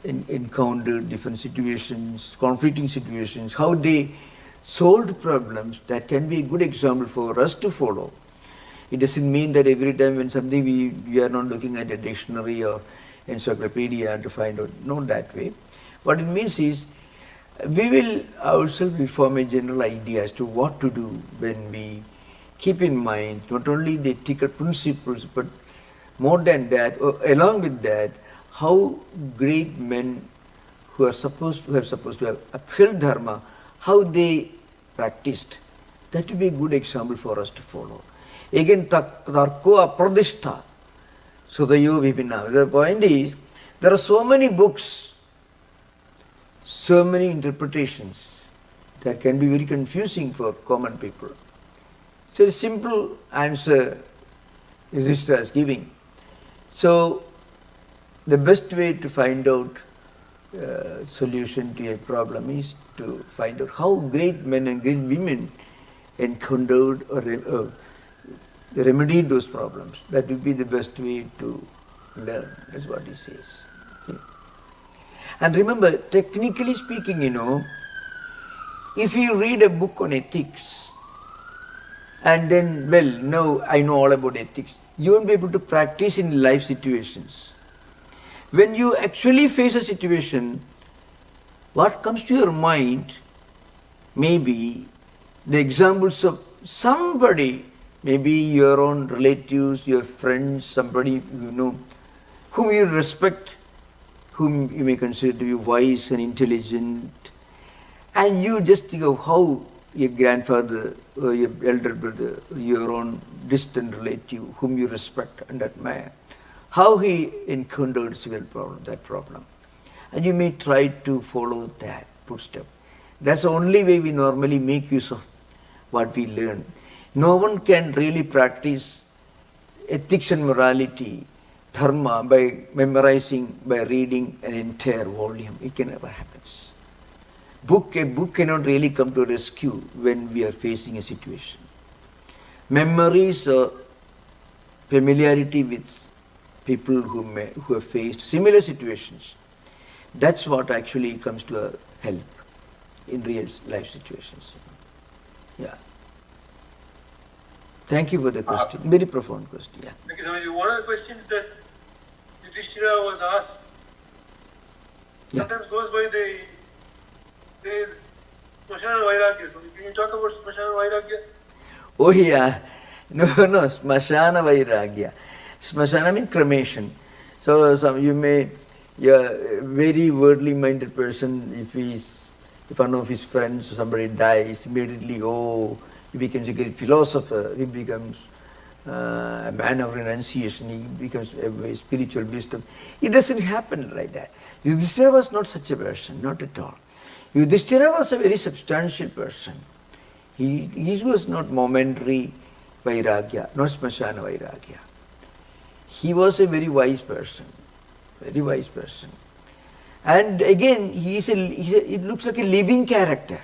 encountered different situations, conflicting situations, how they solved problems, that can be a good example for us to follow. It doesn't mean that every time when something we are not looking at a dictionary or encyclopedia to find out, not that way. What it means is, we will ourselves form a general idea as to what to do when we keep in mind not only the ethical principles, but more than that, or along with that, how great men who are supposed to have upheld Dharma, how they practiced. That will be a good example for us to follow. Again, tarko apradishta, sudayo vipinna. The point is, there are so many books, so many interpretations that can be very confusing for common people. So a simple answer Yudhishthira is giving. So the best way to find out solution to a problem is to find out how great men and great women encountered or remedied those problems. That would be the best way to learn. That's what he says. Okay. And remember, technically speaking, if you read a book on ethics, and then, well, now I know all about ethics, you won't be able to practice in life situations. When you actually face a situation, what comes to your mind may be the examples of somebody, maybe your own relatives, your friends, somebody whom you respect, whom you may consider to be wise and intelligent, and you just think of how your grandfather or your elder brother, your own distant relative whom you respect and admire, how he encountered that problem. And you may try to follow that footstep. That's the only way we normally make use of what we learn. No one can really practice ethics and morality, dharma, by memorizing, by reading an entire volume. It can never happen. A book cannot really come to rescue when we are facing a situation. Memories or familiarity with people who have faced similar situations, that's what actually comes to our help in real life situations. Yeah. Thank you for the question. Very profound question. Yeah. Thank you, Swamiji. One of the questions that Yudhishthira was asked sometimes goes by the phrase Smashana Vairagya. So can you talk about Smashana Vairagya? Oh yeah. No, Smashana Vairagya. Smashana means cremation. So a very worldly minded person, if one of his friends or somebody dies, immediately, he becomes a great philosopher, he becomes a man of renunciation, he becomes a spiritual wisdom. It doesn't happen like that. Yudhishthira was not such a person, not at all. Yudhishthira was a very substantial person. He was not momentary vairagya, not smashana vairagya. He was a very wise person, very wise person. And again, it looks like a living character.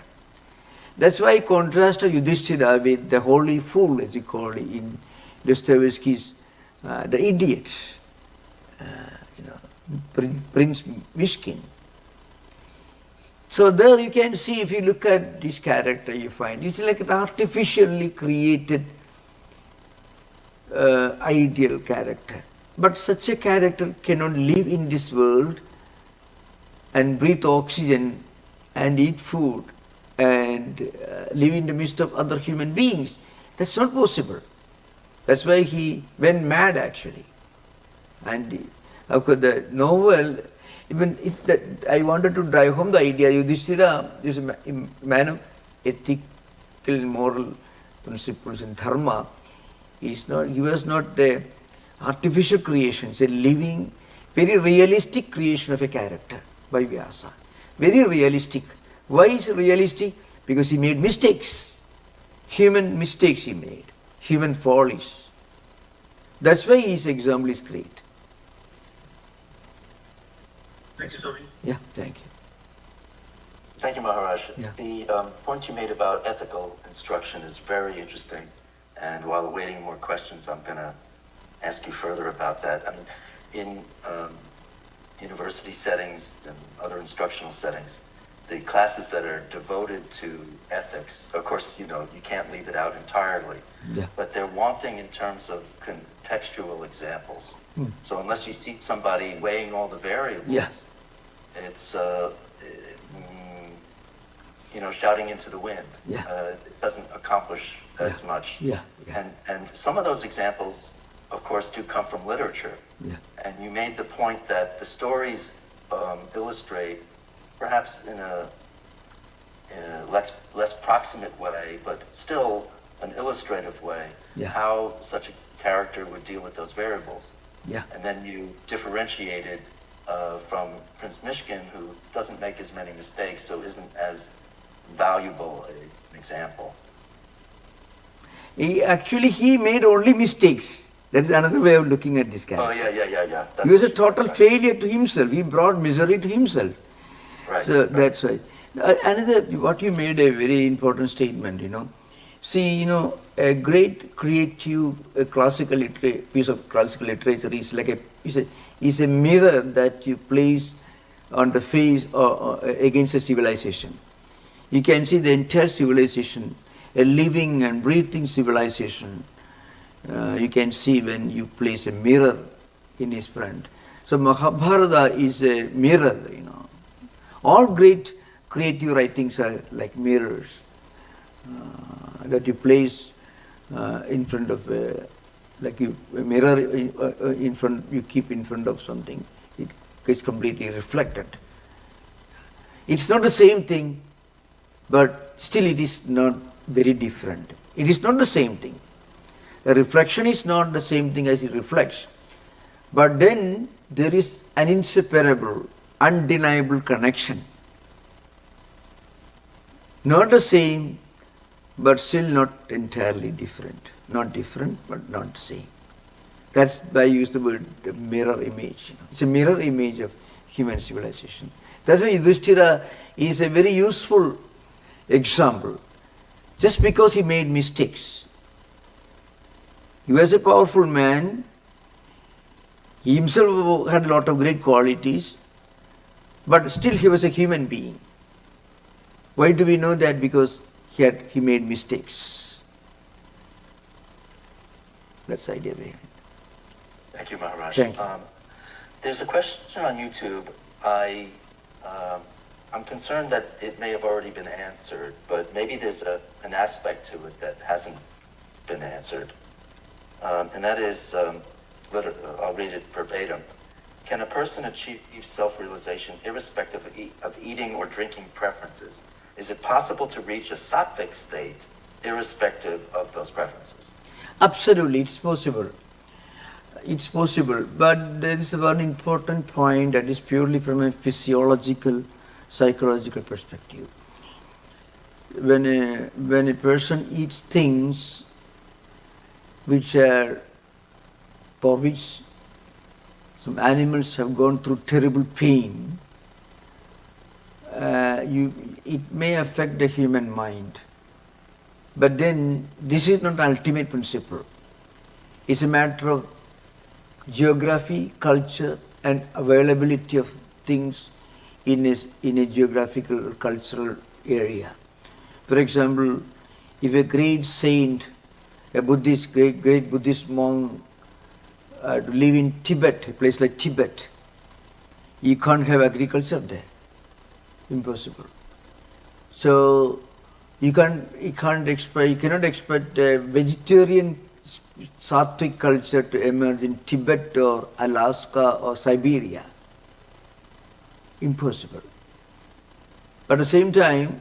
That's why I contrasted Yudhishthira with the holy fool, as you call it in Dostoevsky's The Idiot, Prince Mishkin. So there you can see, if you look at this character, you find it's like an artificially created ideal character. But such a character cannot live in this world and breathe oxygen and eat food and live in the midst of other human beings. That's not possible. That's why he went mad actually. And of course the novel, I wanted to drive home the idea, Yudhishthira is a man of ethical and moral principles and dharma. He was not an artificial creation, it's a living, very realistic creation of a character by Vyasa. Very realistic. Why is it realistic? Because he made mistakes. Human mistakes he made. Human follies. That's why his example is great. Thank you, Swami. Yeah, thank you. Thank you, Maharaj. Yeah. The point you made about ethical instruction is very interesting. And while awaiting more questions, I'm going to ask you further about that. I mean, in university settings and other instructional settings, the classes that are devoted to ethics, of course, you can't leave it out entirely, but they're wanting in terms of contextual examples. So unless you see somebody weighing all the variables, it's shouting into the wind. It doesn't accomplish as much. And some of those examples, of course, do come from literature. And you made the point that the stories illustrate, perhaps in a less proximate way, but still an illustrative way, how such a character would deal with those variables. And then you differentiated from Prince Mishkin, who doesn't make as many mistakes, so isn't as valuable an example. He made only mistakes. That is another way of looking at this character. Yeah. He was a total failure to himself. He brought misery to himself. So that's why. What you made a very important statement, See, a great creative piece of classical literature is like is a mirror that you place on the face against a civilization. You can see the entire civilization, a living and breathing civilization. You can see when you place a mirror in his front. So Mahabharata is a mirror, you know. All great creative writings are like mirrors that you place in front of like a mirror in front, you keep in front of something. It is completely reflected. It's not the same thing, but still it is not very different. It is not the same thing. A reflection is not the same thing as it reflects. But then there is an inseparable, undeniable connection. Not the same, but still not entirely different. Not different, but not the same. That's why I use the word mirror image. It's a mirror image of human civilization. That's why Yudhishthira is a very useful example. Just because he made mistakes. He was a powerful man. He himself had a lot of great qualities, but still he was a human being. Why do we know that? Because he made mistakes. That's the idea behind it. Thank you, Maharaj. Thank you. There's a question on YouTube. I'm concerned that it may have already been answered, but maybe there's an aspect to it that hasn't been answered. And that is, I'll read it verbatim. Can a person achieve self-realization irrespective of eating or drinking preferences? Is it possible to reach a sattvic state irrespective of those preferences? Absolutely, it's possible. It's possible, but there is one important point that is purely from a physiological, psychological perspective. When a person eats things for which some animals have gone through terrible pain, it may affect the human mind. But then this is not the ultimate principle. It's a matter of geography, culture, and availability of things in a geographical or cultural area. For example, if a great saint, a Buddhist, great Buddhist monk live in Tibet, a place like Tibet, you can't have agriculture there. Impossible. So you cannot expect a vegetarian sattvic culture to emerge in Tibet or Alaska or Siberia. Impossible. But at the same time,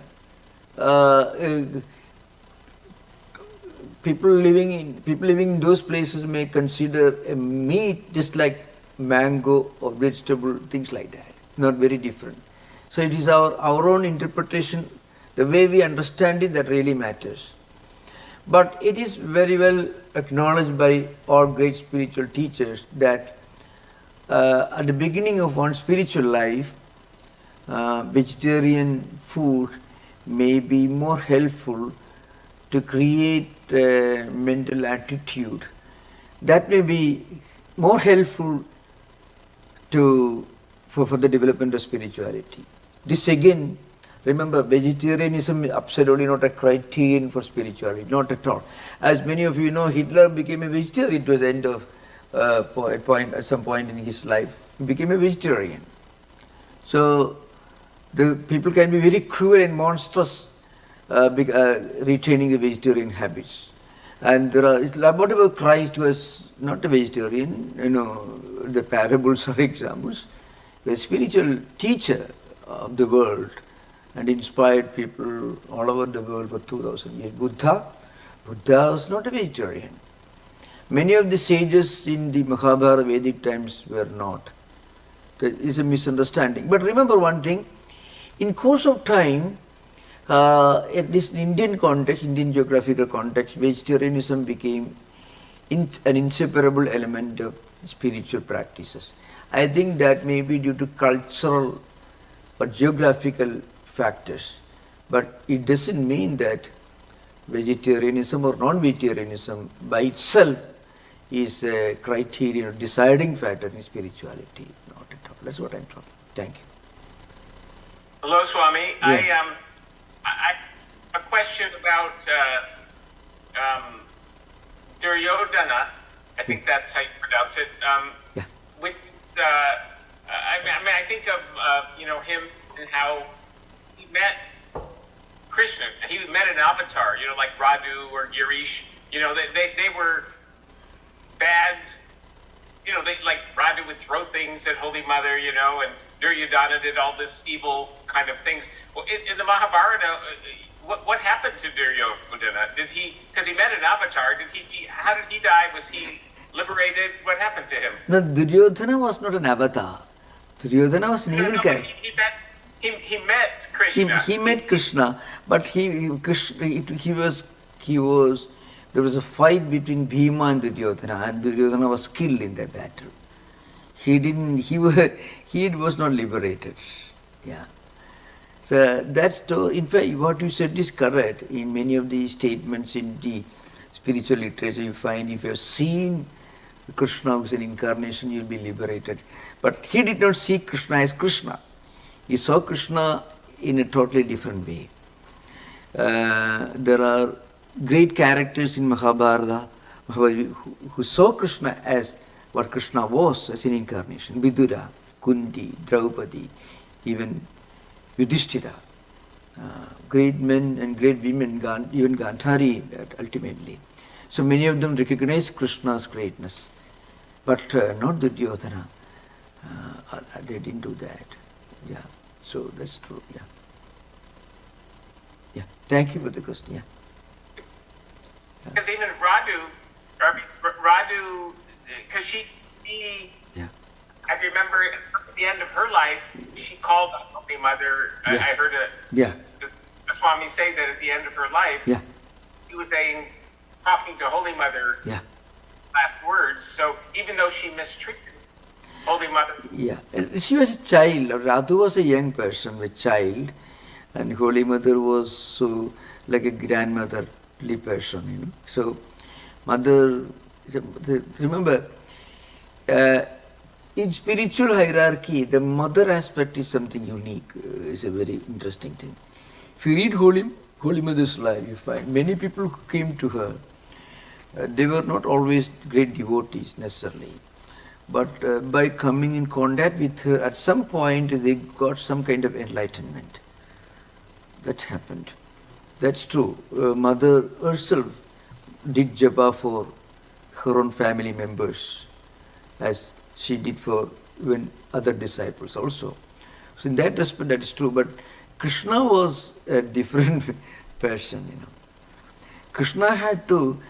people living in those places may consider a meat just like mango or vegetable, things like that. Not very different. So it is our own interpretation, the way we understand it, that really matters. But it is very well acknowledged by all great spiritual teachers that at the beginning of one's spiritual life, vegetarian food may be more helpful to create a mental attitude that may be more helpful for the development of spirituality. This again, remember, vegetarianism is absolutely not a criterion for spirituality, not at all. As many of you know, Hitler became a vegetarian towards the end of at some point in his life. He became a vegetarian. So the people can be very cruel and monstrous retaining the vegetarian habits. And whatever Christ was not a vegetarian, the parables are examples. He was a spiritual teacher of the world and inspired people all over the world for 2000 years. Buddha was not a vegetarian. Many of the sages in the Mahabharata Vedic times were not. There is a misunderstanding. But remember one thing, in course of time, at least in Indian context, Indian geographical context, vegetarianism became an inseparable element of spiritual practices. I think that may be due to cultural or geographical factors, but it doesn't mean that vegetarianism or non-vegetarianism by itself is a criterion or deciding factor in spirituality. Not at all. That's what I'm talking. Thank you. Hello, Swami. Yeah. I a question about Duryodhana. I think that's how you pronounce it. Yeah. Which is, I think of him and how he met Krishna. He met an avatar, like Radu or Girish. They were bad. They like Radu would throw things at Holy Mother, and Duryodhana did all this evil kind of things. Well, in the Mahabharata, what happened to Duryodhana? Did he? Because he met an avatar. How did he die? Was he liberated? What happened to him? No, Duryodhana was not an avatar. Duryodhana was an evil But character. he met Krishna. He met Krishna, but there was a fight between Bhima and Duryodhana was killed in that battle. He was not liberated. Yeah. So that's true. In fact, what you said is correct. In many of the statements in the spiritual literature, you find if you have seen Krishna as an incarnation, you'll be liberated. But he did not see Krishna as Krishna. He saw Krishna in a totally different way. There are great characters in Mahabharata who saw Krishna as what Krishna was, as an incarnation. Vidura, Kunti, Draupadi, even Yudhishthira. Great men and great women, even Gandhari ultimately. So many of them recognize Krishna's greatness, but not Duryodhana. They didn't do that. Yeah, so that's true. Yeah. Yeah. Thank you for the question. Yeah. Because even Radu, because she, Yeah. I remember at the end of her life, she called on Holy Mother. Yeah. I heard Yeah. a Swami say that at the end of her life, Yeah. he was talking to Holy Mother Yeah. last words. So even though she mistreated Holy Mother, Yeah. She was a child. Radhu was a young person, a child, and Holy Mother was so like a grandmotherly person, So, mother, remember, in spiritual hierarchy, the mother aspect is something unique. It's a very interesting thing. If you read Holy Mother's life, you find many people who came to her, they were not always great devotees necessarily. But by coming in contact with her, at some point they got some kind of enlightenment. That happened. That's true. Mother herself did japa for her own family members, as she did for even other disciples also. So in that respect, that is true. But Krishna was a different person, Krishna had to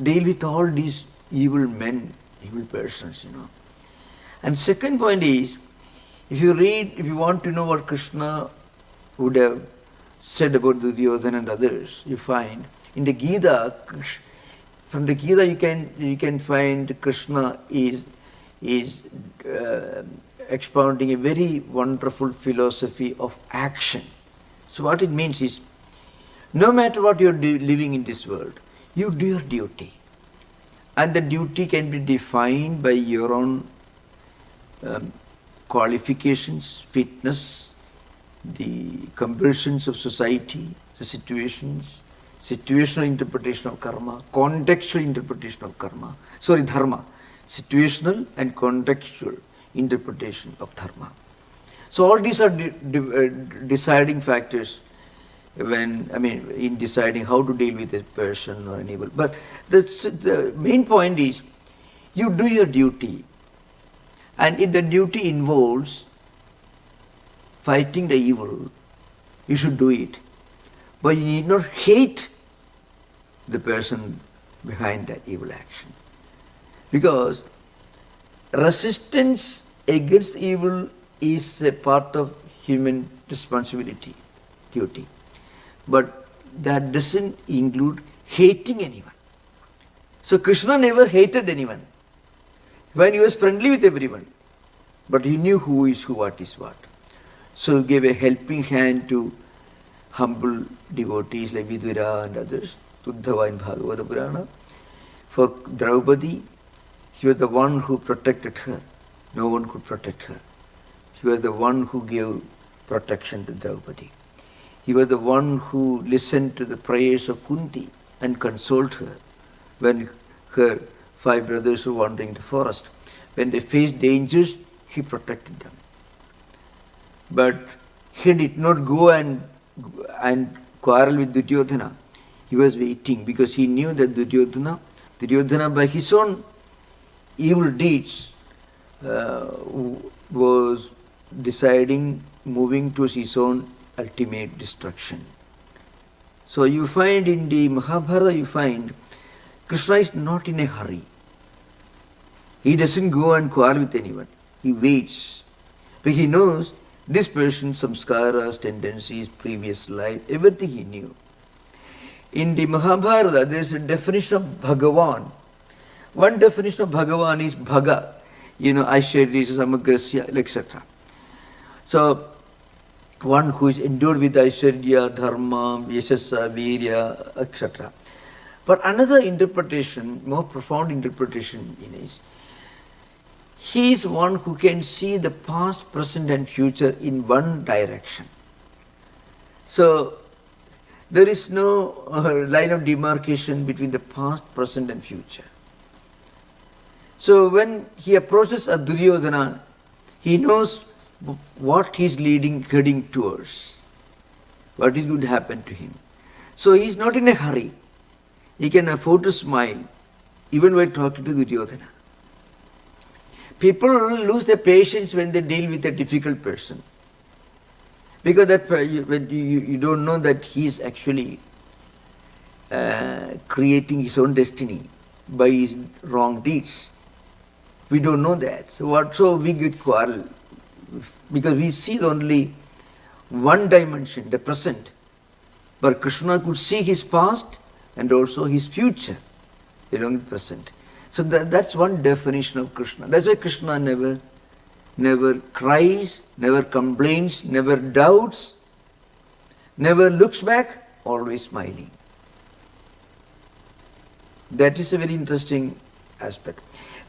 deal with all these evil men, evil persons, And second point is, if you want to know what Krishna would have said about Duryodhana and others, you find in the Gita, from the Gita you can find Krishna is expounding a very wonderful philosophy of action. So what it means is, no matter what you're living in this world, you do your duty. And the duty can be defined by your own qualifications, fitness, the compulsions of society, the situational interpretation of karma, contextual interpretation of dharma, situational and contextual interpretation of dharma. So all these are deciding factors in deciding how to deal with a person or an evil. But the main point is, you do your duty. And if the duty involves fighting the evil, you should do it. But you need not hate the person behind that evil action. Because resistance against evil is a part of human responsibility, duty. But that doesn't include hating anyone. So Krishna never hated anyone. When he was friendly with everyone, but he knew who is who, what is what. So he gave a helping hand to humble devotees like Vidura and others, Uddhava in Bhagavata Purana. For Draupadi, she was the one who protected her. No one could protect her. She was the one who gave protection to Draupadi. He was the one who listened to the prayers of Kunti and consoled her when her 5 brothers were wandering the forest. When they faced dangers, he protected them. But he did not go and quarrel with Duryodhana. He was waiting because he knew that Duryodhana by his own evil deeds was deciding moving towards his own ultimate destruction. So you find in the Mahabharata, you find Krishna is not in a hurry. He doesn't go and quarrel with anyone. He waits. But he knows this person's samskaras, tendencies, previous life, everything he knew. In the Mahabharata, there is a definition of Bhagavan. One definition of Bhagavan is Bhaga, Aishwarya, Samagrasya, etc. So, one who is endowed with Aishwarya, Dharma, Yashasa, Virya, etc. But another interpretation, more profound interpretation is, he is one who can see the past, present and future in one direction. So, there is no line of demarcation between the past, present and future. So, when he approaches a Duryodhana, he knows what he is heading towards, what is going to happen to him. So, he is not in a hurry. He can afford to smile even while talking to Duryodhana. People lose their patience when they deal with a difficult person. Because when you don't know that he is actually creating his own destiny by his wrong deeds. We don't know that. So we get quarrel. Because we see only one dimension, the present. But Krishna could see his past and also his future along with the present. So that's one definition of Krishna. That's why Krishna never cries, never complains, never doubts, never looks back, always smiling. That is a very interesting aspect.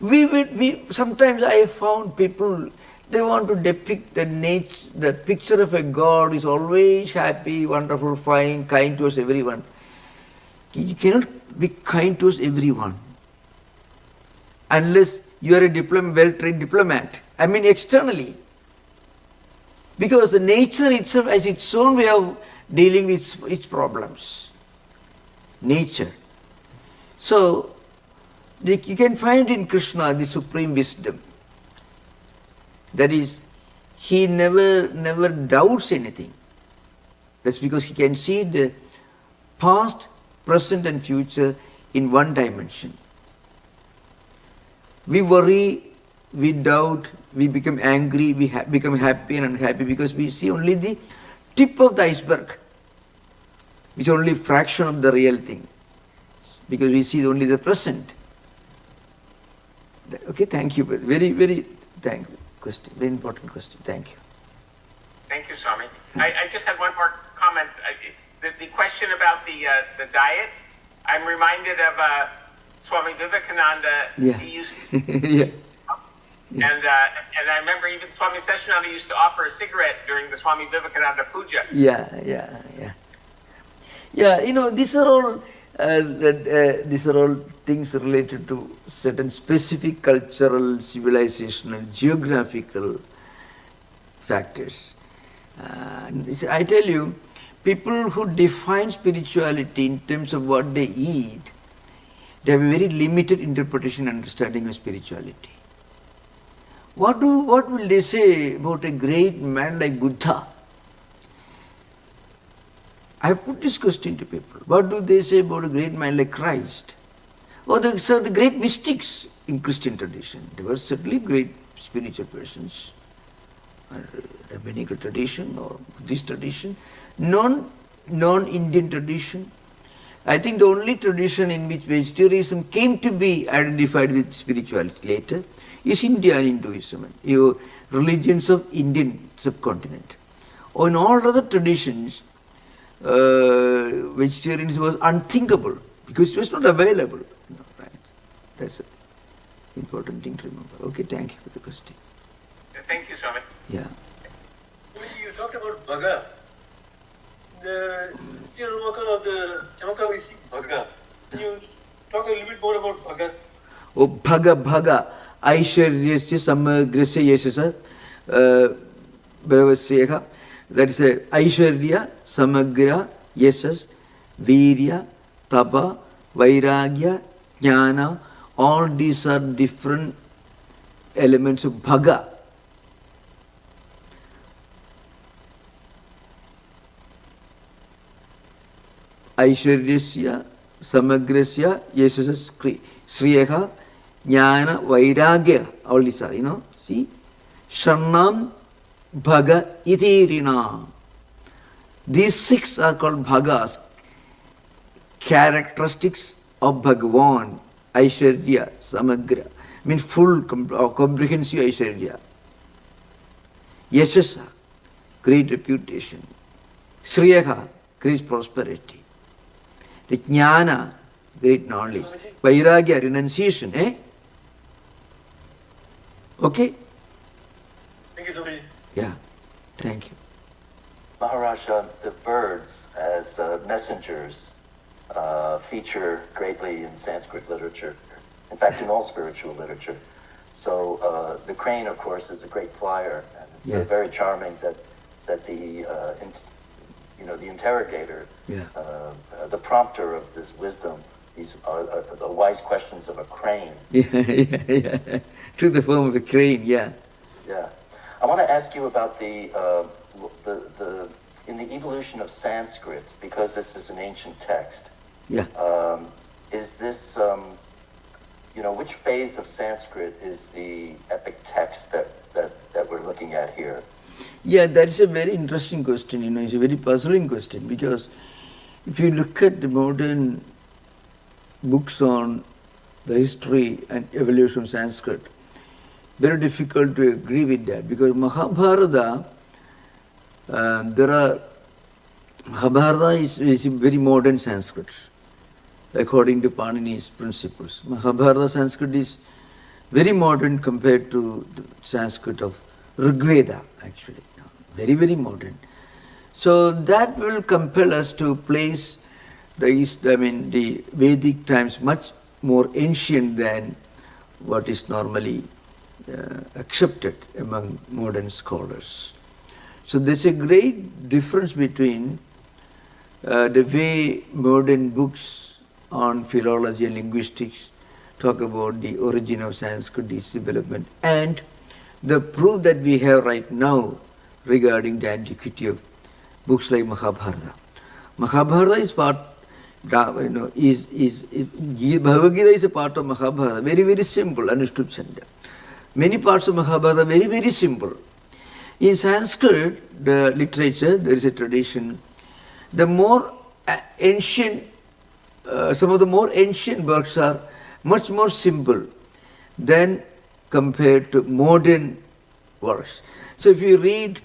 Sometimes I have found people, they want to depict the picture of a God is always happy, wonderful, fine, kind towards everyone. You cannot be kind towards everyone unless you are a well-trained diplomat. I mean externally. Because the nature itself has its own way of dealing with its problems. Nature. So, you can find in Krishna the supreme wisdom. That is, he never doubts anything. That's because he can see the past, present and future in one dimension. We worry, we doubt, we become angry, we become happy and unhappy because we see only the tip of the iceberg, which is only a fraction of the real thing, because we see only the present. Okay, thank you. Very, very question. Very important question. Thank you. Thank you, Swami. I just had one more comment. The question about the diet, I'm reminded of Swami Vivekananda. Yeah. He used to, Yeah. and I remember even Swami Seshananda used to offer a cigarette during the Swami Vivekananda puja. Yeah. These are all things related to certain specific cultural, civilizational, geographical factors. I tell you, people who define spirituality in terms of what they eat, they have a very limited interpretation and understanding of spirituality. What will they say about a great man like Buddha? I have put this question to people. What do they say about a great man like Christ? Or the great mystics in Christian tradition. They were certainly great spiritual persons. Rabbinical tradition or Buddhist tradition. Non-Indian tradition. I think the only tradition in which vegetarianism came to be identified with spirituality later is India and Hinduism, religions of Indian subcontinent. Or in all other traditions, vegetarianism was unthinkable because it was not available. Right? That's an important thing to remember. Okay, thank you for the question. Thank you, Swami. Yeah. You talked about Bhaga. The Chamaka we see Bhaga. Can you talk a little bit more about Bhaga? Oh, Bhaga, Aishwaryasya Samagrasya Yashasa Bhavasyeha. That is Aishwarya, Samagra, Yashas, Virya, Tapa, Vairagya, Jnana. All these are different elements of Bhaga. Aishwaryasya, Samagrasya, Yashasa, Sriyaha, Jnana, Vairagya. All these are, see. Sharnam, Bhaga, Itirina. These 6 are called Bhagas, characteristics of Bhagavan, Aishwarya, Samagra. Means full, comprehensive Aishwarya. Yashasa, great reputation. Sriyaha, great prosperity. The Jnana, great knowledge. Vairagya, renunciation. Okay? Thank you, Swamiji. Yeah, thank you. Maharaj, the birds as messengers feature greatly in Sanskrit literature, in fact, in all spiritual literature. So the crane, of course, is a great flyer, and it's very charming that the the interrogator, the prompter of this wisdom, these are the wise questions of a crane. Yeah. To the form of a crane, yeah. Yeah. I want to ask you about the in the evolution of Sanskrit, because this is an ancient text. Yeah. Is this which phase of Sanskrit is the epic text that we're looking at here? Yeah, that is a very interesting question, it's a very puzzling question, because if you look at the modern books on the history and evolution of Sanskrit, very difficult to agree with that, because Mahabharata, Mahabharata is a very modern Sanskrit, according to Panini's principles. Mahabharata Sanskrit is very modern compared to the Sanskrit of Rigveda, actually. Very, very modern. So that will compel us to place the Vedic times much more ancient than what is normally accepted among modern scholars. So there's a great difference between the way modern books on philology and linguistics talk about the origin of Sanskrit, its development, and the proof that we have right now regarding the antiquity of books like Mahabharata. Mahabharata is part, Bhagavad Gita is a part of Mahabharata, very, very simple, Anushtup Chanda. Many parts of Mahabharata are very, very simple. In Sanskrit, the literature, there is a tradition, the more ancient, some of the more ancient works are much more simple than compared to modern works. So if you read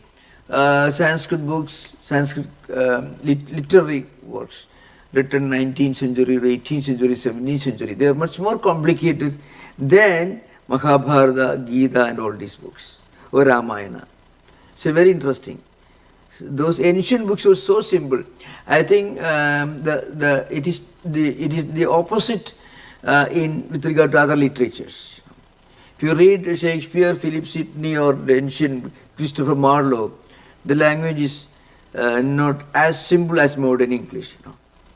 Sanskrit books, Sanskrit literary works written 19th century, 18th century, 17th century, they are much more complicated than Mahabharata, Gita and all these books, or Ramayana. So very interesting. Those ancient books were so simple. I think it is the opposite with regard to other literatures. If you read Shakespeare, Philip Sidney, or the ancient Christopher Marlowe, the language is not as simple as modern English,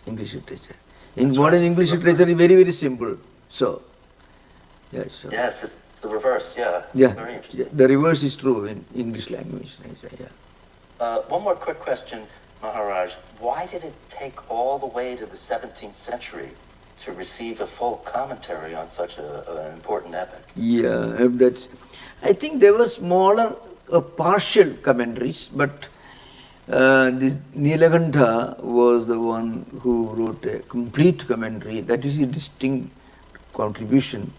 English literature. Modern English literature is very, very simple. So, yes. So. Yes, it's the reverse, yeah. Yeah, very interesting. The reverse is true in English language. Yeah. One more quick question, Maharaj. Why did it take all the way to the 17th century to receive a full commentary on such an important epic? Yeah, I think there were smaller partial commentaries, but Nilakantha was the one who wrote a complete commentary. That is a distinct contribution.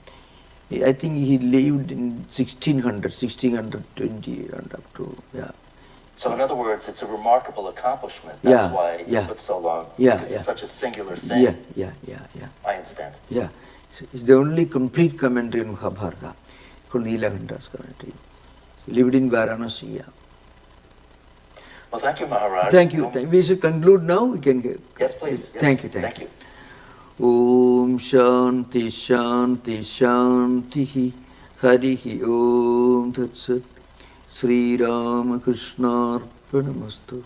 I think he lived in 1620 and up to, yeah. So in other words, it's a remarkable accomplishment. That's why it took so long. Because it's such a singular thing. Yeah. I understand. Yeah. It's the only complete commentary on Mahabharata, called Nilakantha's commentary. He lived in Varanasi, yeah. Well, thank you, Maharaj. Thank you. We should conclude now. We can get. Yes, please. Yes. Thank you. Thank you. Om Shanti Shanti Shanti Harihi Om Tat Sat Sri Ramakrishna Arpanamastu.